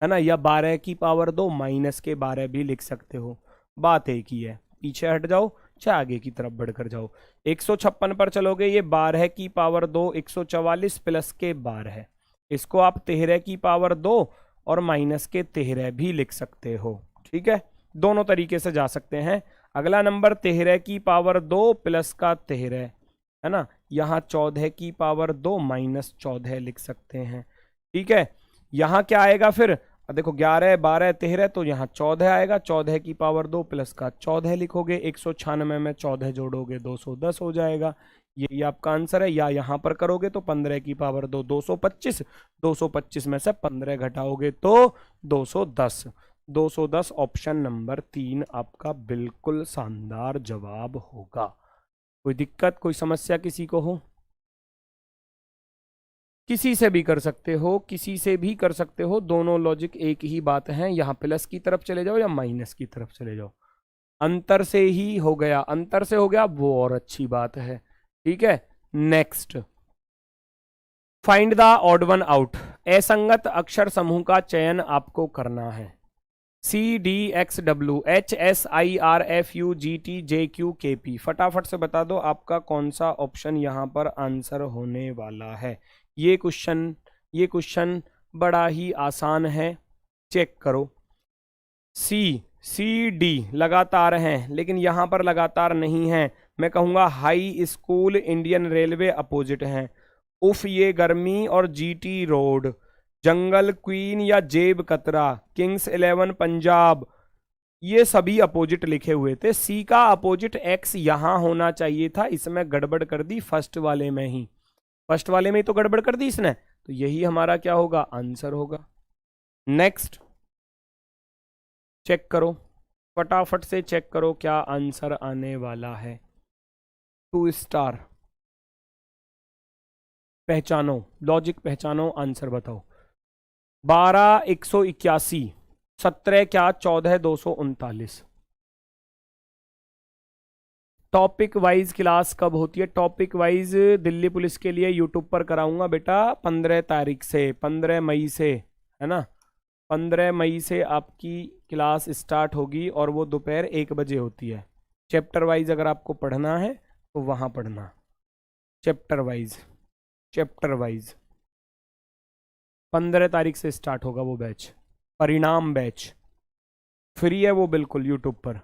है ना। या 12 की पावर 2 माइनस के 12 भी लिख सकते हो, बात एक ही है। पीछे हट जाओ, चाहे आगे की तरफ बढ़कर जाओ। 156 पर चलोगे, ये 12 की पावर 2 144 प्लस के 12 है। इसको आप 13 की पावर 2 और माइनस के 13 भी लिख सकते हो, ठीक है, दोनों तरीके से जा सकते हैं। अगला नंबर 13 की पावर 2 प्लस का 13, है ना, यहाँ 14 की पावर 2 माइनस 14 लिख सकते हैं। ठीक है, यहाँ क्या आएगा फिर, देखो 11 12 13, तो यहाँ 14 आएगा, 14 की पावर 2 प्लस का 14 लिखोगे, 196 में 14 जोड़ोगे 210 हो जाएगा। ये आपका आंसर है। या यहाँ पर करोगे तो 15 की पावर 2 225, 225 में से 15 घटाओगे तो 210। 210 ऑप्शन नंबर 3 आपका बिल्कुल शानदार जवाब होगा। कोई दिक्कत, कोई समस्या किसी को हो? किसी से भी कर सकते हो, किसी से भी कर सकते हो, दोनों लॉजिक एक ही बात है। यहाँ प्लस की तरफ चले जाओ या माइनस की तरफ चले जाओ, अंतर से ही हो गया, अंतर से हो गया वो और अच्छी बात है। ठीक है, next, find the odd one out. असंगत अक्षर समूह का चयन आपको करना है। CDXWHSIRFUGTJQKP, फटाफट से बता दो आपका कौन सा ऑप्शन यहां पर आंसर होने वाला है। ये क्वेश्चन बड़ा ही आसान है, चेक करो। CD लगातार हैं, लेकिन यहां पर लगातार नहीं है। मैं कहूंगा high school Indian railway opposite हैं। उफ ये गर्मी और GT रोड, जंगल क्वीन या जेब कतरा, किंग्स 11 पंजाब, ये सभी अपोजिट लिखे हुए थे। सी का अपोजिट एक्स यहां होना चाहिए था, इसमें गड़बड़ कर दी फर्स्ट वाले में ही, फर्स्ट वाले में ही तो गड़बड़ कर दी इसने, तो यही हमारा क्या होगा, आंसर होगा। नेक्स्ट, चेक करो, फटाफट से चेक करो क्या आंसर आने वाला है। 2 स्टार, पहचानो लॉजिक, पहचानो, आंसर बताओ। 12 181, 17 क्या 14 239। टॉपिक वाइज क्लास कब होती है? टॉपिक वाइज दिल्ली पुलिस के लिए यूट्यूब पर कराऊंगा बेटा 15 तारीख से, 15 मई से, है ना, 15 मई से आपकी क्लास स्टार्ट होगी और वो दोपहर 1 बजे होती है। चैप्टर वाइज अगर आपको पढ़ना है तो वहाँ पढ़ना, चैप्टर वाइज, चैप्टर वाइज 15 तारीख से स्टार्ट होगा वो बैच, परिणाम बैच, फ्री है वो बिल्कुल यूट्यूब पर।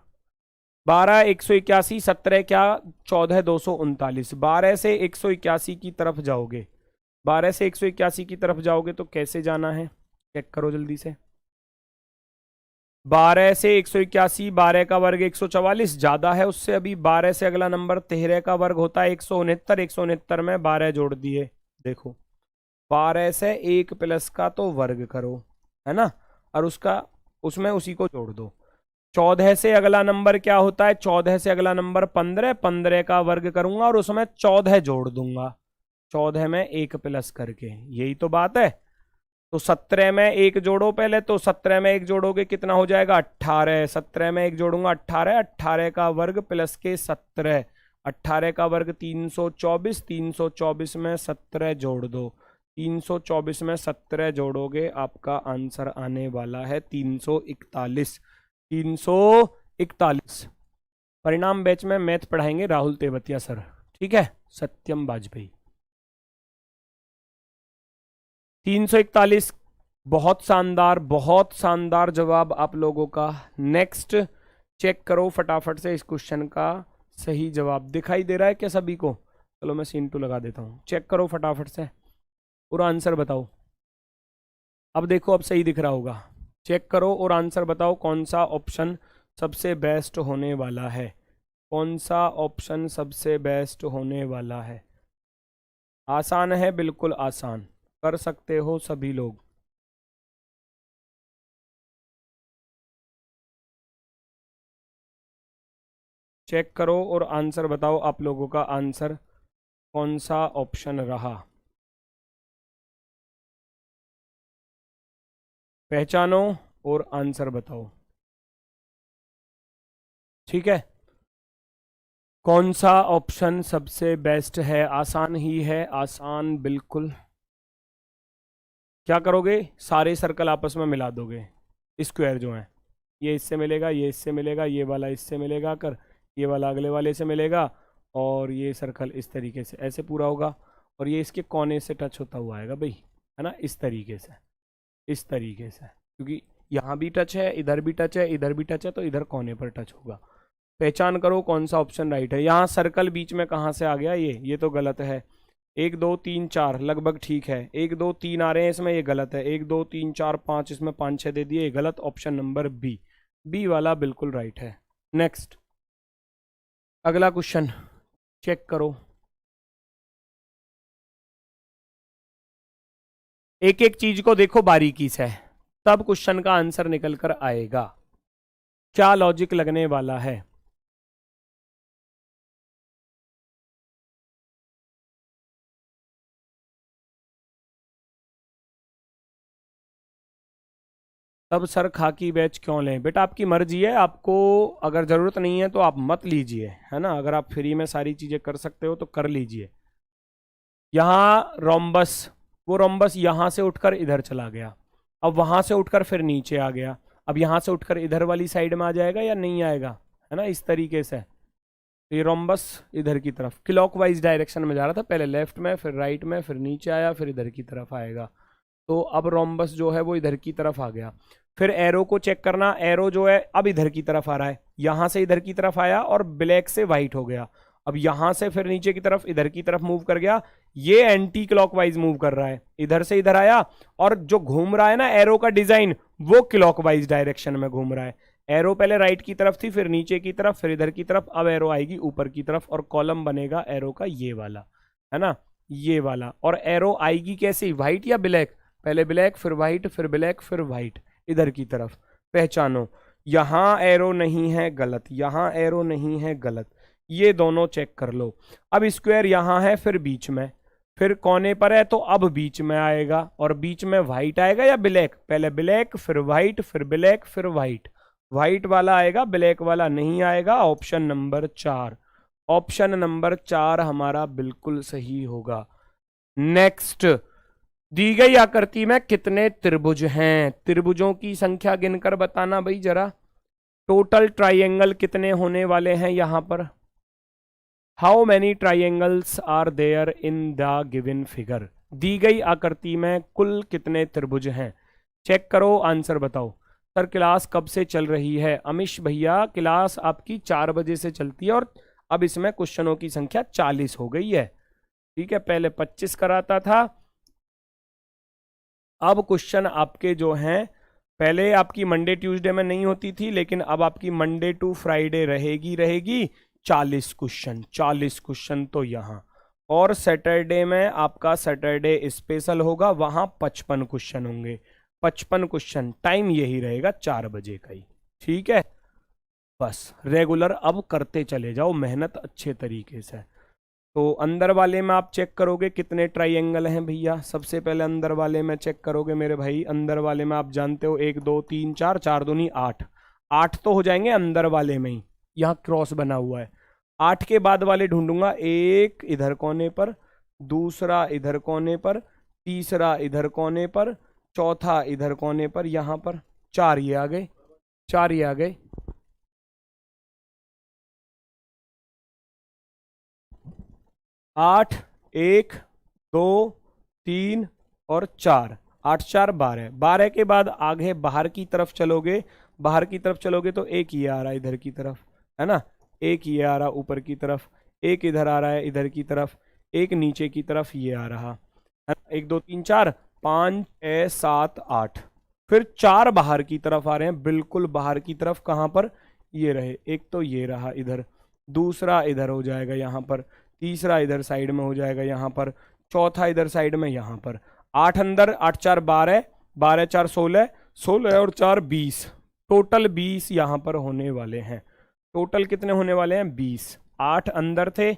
12 181, 17 क्या 14 239, 12 से 181 की तरफ जाओगे, 12 से 181 की तरफ जाओगे तो कैसे जाना है, चेक करो जल्दी से। 12 से 181, 12 का वर्ग 144, ज्यादा है उससे अभी। 12 से अगला नंबर 13 का वर्ग होता है 169, 169 में 12 जोड़ दिए, देखो 12 से 1 प्लस का तो वर्ग करो, है ना, और उसका उसमें उसी को जोड़ दो। 14 से अगला नंबर क्या होता है, 14 से अगला नंबर 15, 15 का वर्ग करूंगा और उसमें 14 जोड़ दूंगा, 14 में 1 प्लस करके, यही तो बात है। तो 17 में 1 जोड़ो पहले, तो 17 में 1 जोड़ोगे कितना हो जाएगा 18, 17 में 1 जोड़ूंगा 18, 18 का वर्ग प्लस के 17, 18 का वर्ग 324, 324 में 17 जोड़ दो, 324 में 17 जोड़ोगे आपका आंसर आने वाला है 341, 341। परिणाम बैच में मैथ पढ़ाएंगे राहुल तेवतिया सर, ठीक है, सत्यम बाजपेयी। 341, बहुत शानदार, बहुत शानदार जवाब आप लोगों का। नेक्स्ट, चेक करो फटाफट से इस क्वेश्चन का सही जवाब दिखाई दे रहा है क्या सभी को? चलो मैं सीन 2 लगा देता हूं, चेक करो फटाफट से, पूरा आंसर बताओ। अब देखो अब सही दिख रहा होगा, चेक करो और आंसर बताओ कौन सा ऑप्शन सबसे बेस्ट होने वाला है, कौन सा ऑप्शन सबसे बेस्ट होने वाला है। आसान है, बिल्कुल आसान, कर सकते हो सभी लोग। चेक करो और आंसर बताओ आप लोगों का आंसर कौन सा ऑप्शन रहा, पहचानो और आंसर बताओ, ठीक है। कौन सा ऑप्शन सबसे बेस्ट है? आसान ही है, आसान बिल्कुल। क्या करोगे, सारे सर्कल आपस में मिला दोगे, स्क्वायर जो है, ये इससे मिलेगा, ये इससे मिलेगा, ये वाला इससे मिलेगा कर, ये वाला अगले वाले से मिलेगा, और ये सर्कल इस तरीके से ऐसे पूरा होगा, और ये इसके कोने से टच होता हुआ आएगा भाई, है ना, इस तरीके से, इस तरीके से, क्योंकि यहाँ भी टच है, इधर भी टच है, इधर भी टच है, तो इधर कोने पर टच होगा। पहचान करो कौन सा ऑप्शन राइट है। यहाँ सर्कल बीच में कहाँ से आ गया, ये तो गलत है। 1 2 3 4 लगभग ठीक है, 1 2 3 आ रहे हैं इसमें, ये गलत है। 1 2 3 4 5 इसमें 5 6 दे दिए, गलत। ऑप्शन नंबर बी वाला बिल्कुल राइट है। नेक्स्ट, अगला क्वेश्चन चेक करो। एक एक चीज को देखो बारीकी से, तब क्वेश्चन का आंसर निकल कर आएगा। क्या लॉजिक लगने वाला है। तब सर खाकी बैच क्यों लें। बेटा आपकी मर्जी है, आपको अगर जरूरत नहीं है तो आप मत लीजिए, है ना। अगर आप फ्री में सारी चीजें कर सकते हो तो कर लीजिए। यहाँ रोम्बस, वो रोम्बस यहां से उठकर इधर चला गया, अब वहां से उठकर फिर नीचे आ गया, अब यहां से उठकर इधर वाली साइड में आ जाएगा या नहीं आएगा, है ना, इस तरीके से। तो ये रोम्बस इधर की तरफ क्लॉकवाइज डायरेक्शन में जा रहा था, पहले लेफ्ट में, फिर राइट में, फिर नीचे आया, फिर इधर की तरफ आएगा। तो अब रोम्बस जो है वो इधर की तरफ आ गया। फिर एरो को चेक करना, एरो जो है अब इधर की तरफ आ रहा है, यहां से इधर की तरफ आया और ब्लैक से व्हाइट हो गया। अब यहां से फिर नीचे की तरफ इधर की तरफ मूव कर गया, ये एंटी क्लॉकवाइज मूव कर रहा है, इधर से इधर आया, और जो घूम रहा है ना एरो का डिजाइन, वो क्लॉकवाइज डायरेक्शन में घूम रहा है। एरो पहले राइट की तरफ थी, फिर नीचे की तरफ, फिर इधर की तरफ, अब एरो आएगी ऊपर की तरफ, और कॉलम बनेगा एरो का ये वाला, है ना, ये वाला। और एरो आएगी कैसी, व्हाइट या ब्लैक, पहले ब्लैक फिर व्हाइट फिर ब्लैक फिर व्हाइट, इधर की तरफ। पहचानो, यहां एरो नहीं है, गलत, यहां एरो नहीं है, गलत, ये दोनों चेक कर लो। अब स्क्वायर यहां है, फिर बीच में, फिर कोने पर है, तो अब बीच में आएगा, और बीच में व्हाइट आएगा या ब्लैक, पहले ब्लैक फिर व्हाइट फिर ब्लैक फिर व्हाइट, व्हाइट वाला आएगा, ब्लैक वाला नहीं आएगा। ऑप्शन नंबर 4, ऑप्शन नंबर 4 हमारा बिल्कुल सही होगा। नेक्स्ट, दी गई आकृति में कितने त्रिभुज हैं। त्रिभुजों की संख्या गिनकर बताना भाई जरा। टोटल ट्राइंगल कितने होने वाले हैं यहां पर। How many triangles are there in the given figure. दी गई आकृति में कुल कितने त्रिभुज हैं, चेक करो, आंसर बताओ। सर क्लास कब से चल रही है। अमिश भैया क्लास आपकी 4 बजे से चलती है, और अब इसमें क्वेश्चनों की संख्या 40 हो गई है। ठीक है, पहले 25 कराता था, अब क्वेश्चन आपके जो हैं, पहले आपकी मंडे ट्यूसडे में नहीं होती थी, लेकिन अब आपकी मंडे टू फ्राइडे रहेगी 40 क्वेश्चन, 40 क्वेश्चन तो यहाँ। और सैटरडे में आपका सैटरडे स्पेशल होगा, वहां 55 क्वेश्चन होंगे, 55 क्वेश्चन। टाइम यही रहेगा 4 बजे का ही। ठीक है, बस रेगुलर अब करते चले जाओ मेहनत अच्छे तरीके से। तो अंदर वाले में आप चेक करोगे कितने ट्राइंगल हैं भैया। सबसे पहले अंदर वाले में चेक करोगे मेरे भाई, अंदर वाले में आप जानते हो 1 2 3 4, 4 दूनी 8, 8 तो हो जाएंगे अंदर वाले में ही, यहाँ क्रॉस बना हुआ है। 8 के बाद वाले ढूंढूंगा, एक इधर कोने पर, दूसरा इधर कोने पर, तीसरा इधर कोने पर, चौथा इधर कोने पर, यहाँ पर 4 ये आ गए, 4 ये आ गए। 8 1 2 3 और 4, 8 4 12, 12 के बाद आगे बाहर की तरफ चलोगे, बाहर की तरफ चलोगे तो एक ये आ रहा है इधर की तरफ, है ना, एक ये आ रहा ऊपर की तरफ, एक इधर आ रहा है इधर की तरफ, एक नीचे की तरफ ये आ रहा है, 1 2 3 4 5 6 7 8, फिर 4 बाहर की तरफ आ रहे हैं, बिल्कुल बाहर की तरफ। कहाँ पर, ये रहे, एक तो ये रहा इधर, दूसरा इधर हो जाएगा यहाँ पर, तीसरा इधर साइड में हो जाएगा यहाँ पर, चौथा इधर साइड में यहाँ पर। 8 अंदर, 8 4 12, 12 4 16, 16 और 4 20, टोटल 20 यहाँ पर होने वाले हैं। टोटल कितने होने वाले हैं, 20। 8 अंदर थे,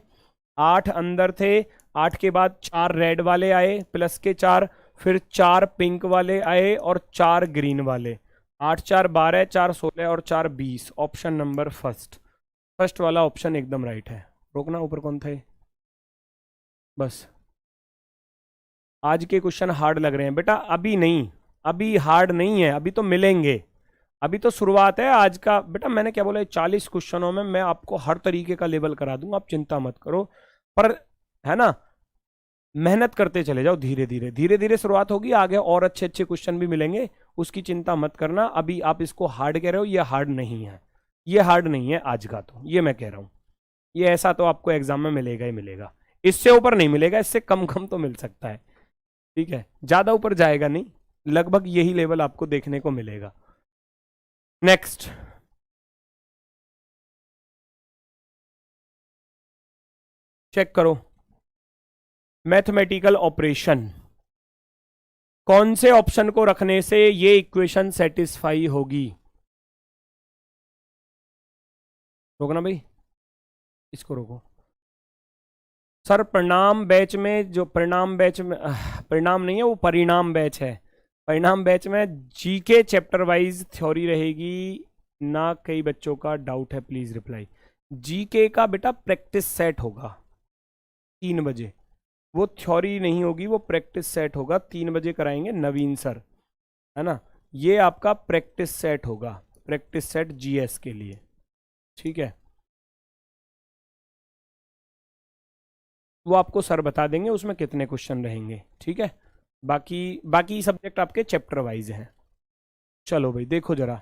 8 अंदर थे, 8 के बाद 4 रेड वाले आए प्लस के 4, फिर 4 पिंक वाले आए और 4 ग्रीन वाले। 8 4 12, 4 16 और 4 20। ऑप्शन नंबर फर्स्ट वाला ऑप्शन एकदम राइट है। रोकना, ऊपर कौन थे, बस। आज के क्वेश्चन हार्ड लग रहे हैं बेटा, अभी नहीं, अभी हार्ड नहीं है, अभी तो मिलेंगे, अभी तो शुरुआत है आज का। बेटा मैंने क्या बोला, 40 क्वेश्चनों में मैं आपको हर तरीके का लेवल करा दूंगा, आप चिंता मत करो। पर है ना, मेहनत करते चले जाओ, धीरे धीरे शुरुआत होगी, आगे और अच्छे अच्छे क्वेश्चन भी मिलेंगे, उसकी चिंता मत करना। अभी आप इसको हार्ड कह रहे हो, ये हार्ड नहीं है, ये हार्ड नहीं है आज का, तो ये मैं कह रहा हूं, ये ऐसा तो आपको एग्जाम में मिलेगा ही मिलेगा, इससे ऊपर नहीं मिलेगा, इससे कम कम तो मिल सकता है, ठीक है, ज्यादा ऊपर जाएगा नहीं, लगभग यही लेवल आपको देखने को मिलेगा। नेक्स्ट, चेक करो, मैथमेटिकल ऑपरेशन, कौन से ऑप्शन को रखने से ये इक्वेशन सेटिस्फाई होगी? रोकना भाई, इसको रोको। सर परिणाम बैच में, जो परिणाम बैच में, परिणाम नहीं है वो परिणाम बैच है, परिणाम बैच में जीके चैप्टर वाइज थ्योरी रहेगी ना, कई बच्चों का डाउट है, प्लीज रिप्लाई। जीके का बेटा प्रैक्टिस सेट होगा 3 बजे, वो थ्योरी नहीं होगी, वो प्रैक्टिस सेट होगा, 3 बजे कराएंगे नवीन सर, है ना, ये आपका प्रैक्टिस सेट होगा, प्रैक्टिस सेट जीएस के लिए, ठीक है, वो आपको सर बता देंगे उसमें कितने क्वेश्चन रहेंगे, ठीक है, बाकी बाकी सब्जेक्ट आपके चैप्टर वाइज हैं। चलो भाई देखो जरा,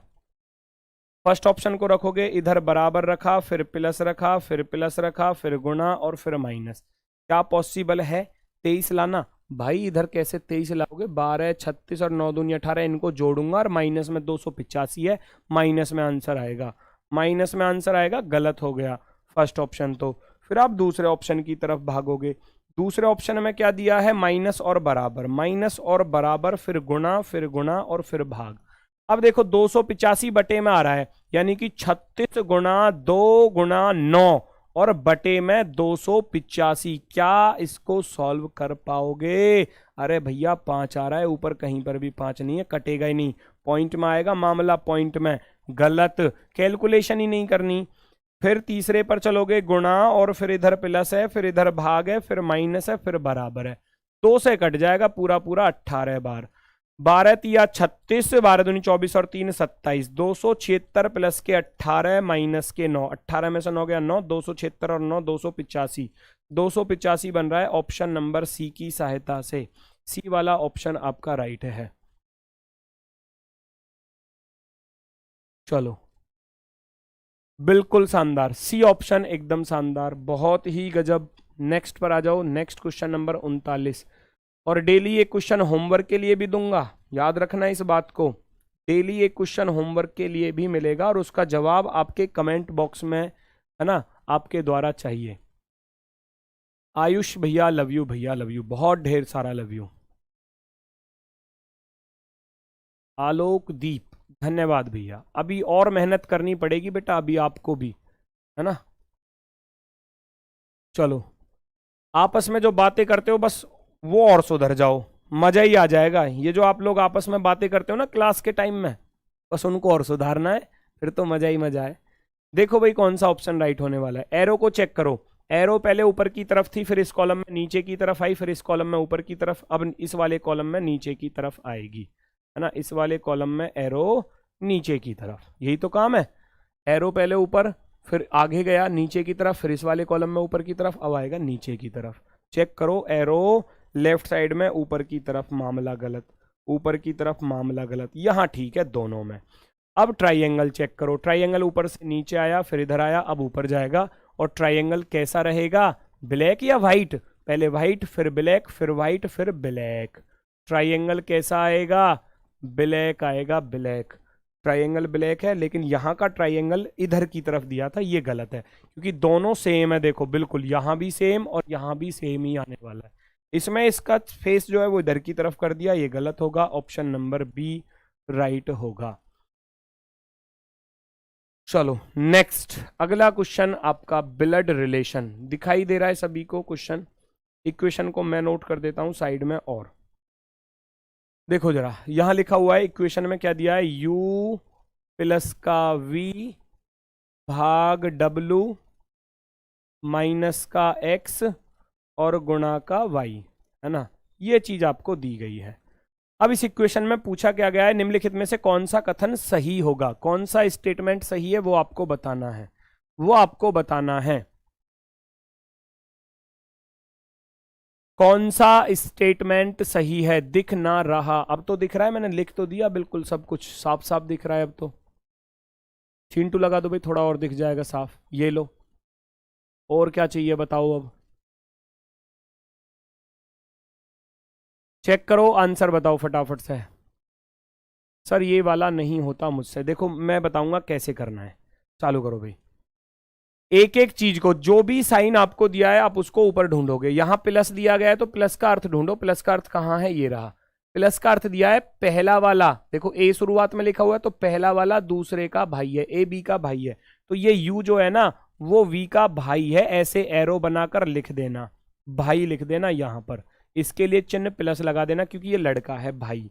फर्स्ट ऑप्शन को रखोगे इधर बराबर रखा, फिर प्लस रखा, फिर प्लस रखा, फिर गुणा और फिर माइनस, क्या पॉसिबल है 23 लाना? भाई इधर कैसे 23 लाओगे, 12 36 और 9 दूनी 18, इनको जोड़ूंगा और माइनस में 285 है, माइनस में आंसर आएगा, माइनस में आंसर आएगा, गलत हो गया फर्स्ट ऑप्शन तो, फिर आप दूसरे ऑप्शन की तरफ भागोगे, दूसरे ऑप्शन में क्या दिया है, माइनस और बराबर, माइनस और बराबर, फिर गुणा और फिर भाग। अब देखो 285 बटे में आ रहा है, यानी कि 36 गुणा 2 गुणा 9 और बटे में 285, क्या इसको सॉल्व कर पाओगे? अरे भैया 5 आ रहा है ऊपर, कहीं पर भी 5 नहीं है, कटेगा ही नहीं, पॉइंट में आएगा मामला, पॉइंट में, गलत, कैलकुलेशन ही नहीं करनी। फिर तीसरे पर चलोगे, गुणा और फिर इधर प्लस है, फिर इधर भाग है, फिर माइनस है, फिर बराबर है, 2 से कट जाएगा पूरा पूरा 18 बार, 12 तिया 36, 12 दूनी 24 और 3 27, 276 प्लस के 18 माइनस के 9, 18 में से 9 गया 9, 276 और 9 285, 285 बन रहा है ऑप्शन नंबर सी की सहायता से, सी वाला ऑप्शन आपका राइट है। चलो बिल्कुल शानदार, सी ऑप्शन एकदम शानदार, बहुत ही गजब। नेक्स्ट पर आ जाओ, नेक्स्ट क्वेश्चन नंबर 39, और डेली एक क्वेश्चन होमवर्क के लिए भी दूंगा, याद रखना इस बात को, डेली एक क्वेश्चन होमवर्क के लिए भी मिलेगा और उसका जवाब आपके कमेंट बॉक्स में, है ना, आपके द्वारा चाहिए। आयुष भैया लव यू, भैया लव यू, बहुत ढेर सारा लव यू। आलोक दीप धन्यवाद भैया, अभी और मेहनत करनी पड़ेगी बेटा, अभी आपको भी, है ना। चलो आपस में जो बातें करते हो बस वो और सुधर जाओ, मजा ही आ जाएगा, ये जो आप लोग आपस में बातें करते हो ना क्लास के टाइम में, बस उनको और सुधारना है, फिर तो मजा ही मजा है। देखो भाई कौन सा ऑप्शन राइट होने वाला है, एरो को चेक करो, एरो पहले ऊपर की तरफ थी, फिर इस कॉलम में नीचे की तरफ आई, फिर इस कॉलम में ऊपर की तरफ, अब इस वाले कॉलम में नीचे की तरफ आएगी, है ना, इस वाले कॉलम में एरो नीचे की तरफ, यही तो काम है, एरो पहले ऊपर फिर आगे गया नीचे की तरफ, फिर इस वाले कॉलम में ऊपर की तरफ, अब आएगा नीचे की तरफ, चेक करो एरो लेफ्ट साइड में ऊपर की तरफ, मामला गलत, ऊपर की तरफ मामला गलत, यहां ठीक है दोनों में। अब ट्राइंगल चेक करो, ट्राइंगल ऊपर से नीचे आया, फिर इधर आया, अब ऊपर जाएगा, और ट्राइंगल कैसा रहेगा, ब्लैक या व्हाइट, पहले व्हाइट फिर ब्लैक फिर व्हाइट फिर ब्लैक, ट्राइंगल कैसा आएगा, ब्लैक आएगा, ब्लैक, ट्राइंगल ब्लैक है, लेकिन यहाँ का ट्राइंगल इधर की तरफ दिया था, ये गलत है, क्योंकि दोनों सेम है, देखो बिल्कुल यहाँ भी सेम और यहाँ भी सेम ही आने वाला है, इसमें इसका फेस जो है वो इधर की तरफ कर दिया, ये गलत होगा, ऑप्शन नंबर बी राइट होगा। चलो नेक्स्ट, अगला क्वेश्चन आपका ब्लड रिलेशन, दिखाई दे रहा है सभी को क्वेश्चन, इक्वेशन को मैं नोट कर देता हूं साइड में, और देखो जरा यहां लिखा हुआ है इक्वेशन में क्या दिया है, u प्लस का v भाग w माइनस का x और गुणा का y, है ना, ये चीज आपको दी गई है। अब इस इक्वेशन में पूछा क्या गया है, निम्नलिखित में से कौन सा कथन सही होगा, कौन सा स्टेटमेंट सही है, वो आपको बताना है, वो आपको बताना है। कौन सा स्टेटमेंट सही है? दिख ना रहा। अब तो दिख रहा है, मैंने लिख तो दिया, बिल्कुल सब कुछ साफ साफ दिख रहा है अब तो। चिंटू लगा दो भाई, थोड़ा और दिख जाएगा साफ। ये लो, और क्या चाहिए बताओ अब। चेक करो, आंसर बताओ फटाफट से। सर ये वाला नहीं होता मुझसे। देखो मैं बताऊंगा कैसे करना है। चालू करो भाई। एक एक चीज को, जो भी साइन आपको दिया है आप उसको ऊपर ढूंढोगे। यहां प्लस दिया गया है तो प्लस का अर्थ ढूंढो। प्लस का अर्थ कहां है? ये रहा। प्लस का अर्थ दिया है पहला वाला। देखो ए शुरुआत में लिखा हुआ है तो पहला वाला दूसरे का भाई है, ए बी का भाई है। तो ये यू जो है ना वो वी का भाई है। ऐसे एरो बनाकर लिख देना, भाई लिख देना यहां पर। इसके लिए चिन्ह प्लस लगा देना क्योंकि ये लड़का है भाई।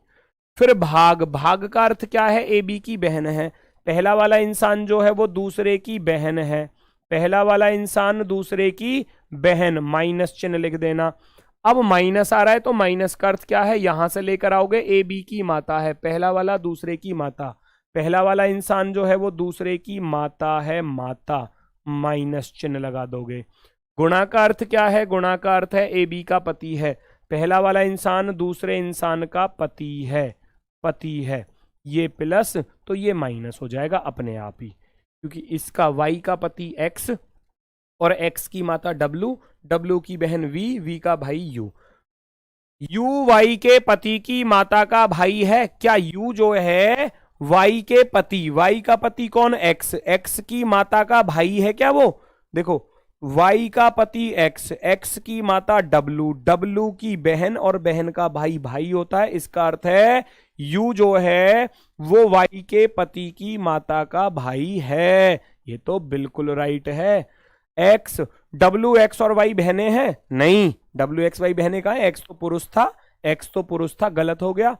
फिर भाग, भाग का अर्थ क्या है? ए बी की बहन है। पहला वाला इंसान जो है वो दूसरे की बहन है। पहला वाला इंसान दूसरे की बहन, माइनस चिन्ह लिख देना। अब माइनस आ रहा है तो माइनस का अर्थ क्या है? यहां से लेकर आओगे, ए बी की माता है, पहला वाला दूसरे की माता। पहला वाला इंसान जो है वो दूसरे की माता है, माता, माइनस चिन्ह लगा दोगे। गुणा का अर्थ क्या है? गुणा का अर्थ है ए बी का पति है। पहला वाला इंसान दूसरे इंसान का पति है, पति है। ये प्लस तो ये माइनस हो जाएगा अपने आप ही, क्योंकि इसका वाई का पति एक्स और एक्स की माता डब्लू, डब्लू की बहन वी, वी का भाई यू। यू वाई के पति की माता का भाई है। क्या यू जो है वाई के पति, वाई का पति कौन? एक्स, एक्स की माता का भाई है क्या वो? देखो वाई का पति एक्स, एक्स की माता डब्लू, डब्लू की बहन और बहन का भाई भाई होता है। इसका अर्थ है यू जो है वो वाई के पति की माता का भाई है। ये तो बिल्कुल राइट है। एक्स, डब्लू एक्स और वाई बहने हैं? नहीं, डब्लू एक्स वाई बहने कहां है? एक्स तो पुरुष था, एक्स तो पुरुष था, गलत हो गया।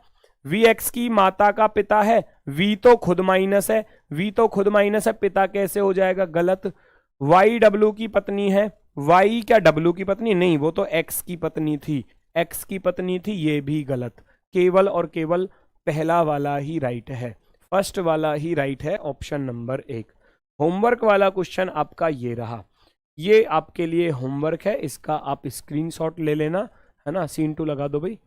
वी एक्स की माता का पिता है, वी तो खुद माइनस है, वी तो खुद माइनस है, पिता कैसे हो जाएगा? गलत। वाई डब्लू की पत्नी है, वाई क्या डब्लू की पत्नी? नहीं, वो तो एक्स की पत्नी थी, एक्स की पत्नी थी, ये भी गलत। केवल और केवल पहला वाला ही राइट है, फर्स्ट वाला ही राइट है, ऑप्शन नंबर 1। होमवर्क वाला क्वेश्चन आपका ये रहा, ये आपके लिए होमवर्क है, इसका आप स्क्रीनशॉट ले लेना, है ना। सीन 2 लगा दो भाई,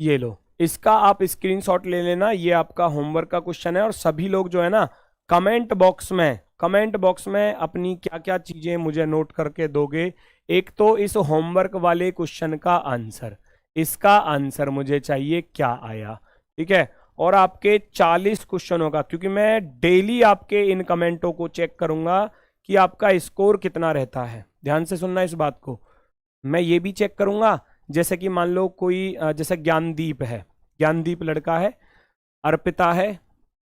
ये लो, इसका आप स्क्रीनशॉट ले लेना। ये आपका होमवर्क का क्वेश्चन है। और सभी लोग जो है ना कमेंट बॉक्स में अपनी क्या क्या चीजें मुझे नोट करके दोगे। एक तो इस होमवर्क वाले क्वेश्चन का आंसर, इसका आंसर मुझे चाहिए क्या आया, ठीक है। और आपके 40 क्वेश्चनों का, क्योंकि मैं डेली आपके इन कमेंटों को चेक करूंगा कि आपका स्कोर कितना रहता है। ध्यान से सुनना इस बात को। मैं ये भी चेक करूंगा, जैसे कि मान लो कोई जैसे ज्ञानदीप है, ज्ञानदीप लड़का है, अर्पिता है,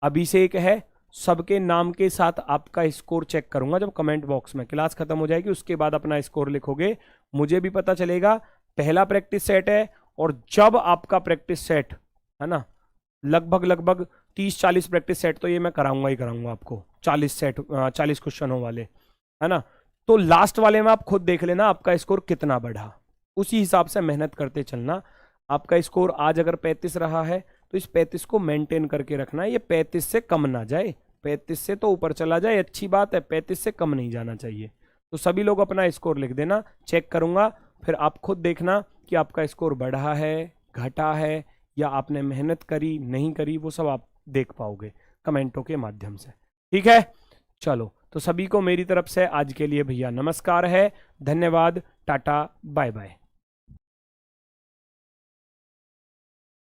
अभिषेक है, सबके नाम के साथ आपका स्कोर चेक करूंगा जब कमेंट बॉक्स में। क्लास खत्म हो जाएगी उसके बाद अपना स्कोर लिखोगे, मुझे भी पता चलेगा पहला प्रैक्टिस सेट है। और जब आपका प्रैक्टिस सेट है ना लगभग 30-40 प्रैक्टिस सेट तो ये मैं कराऊंगा ही कराऊंगा आपको, 40 क्वेश्चनों वाले, है ना। तो लास्ट वाले में आप खुद देख लेना आपका स्कोर कितना बढ़ा, उसी हिसाब से मेहनत करते चलना। आपका स्कोर आज अगर 35 रहा है तो इस 35 को मेंटेन करके रखना है, ये 35 से कम ना जाए। 35 से तो ऊपर चला जाए अच्छी बात है, 35 से कम नहीं जाना चाहिए। तो सभी लोग अपना स्कोर लिख देना, चेक करूंगा, फिर आप खुद देखना कि आपका स्कोर बढ़ा है, घटा है, या आपने मेहनत करी नहीं करी, वो सब आप देख पाओगे कमेंटों के माध्यम से, ठीक है। चलो, तो सभी को मेरी तरफ से आज के लिए भैया नमस्कार है, धन्यवाद, टाटा, बाय बाय।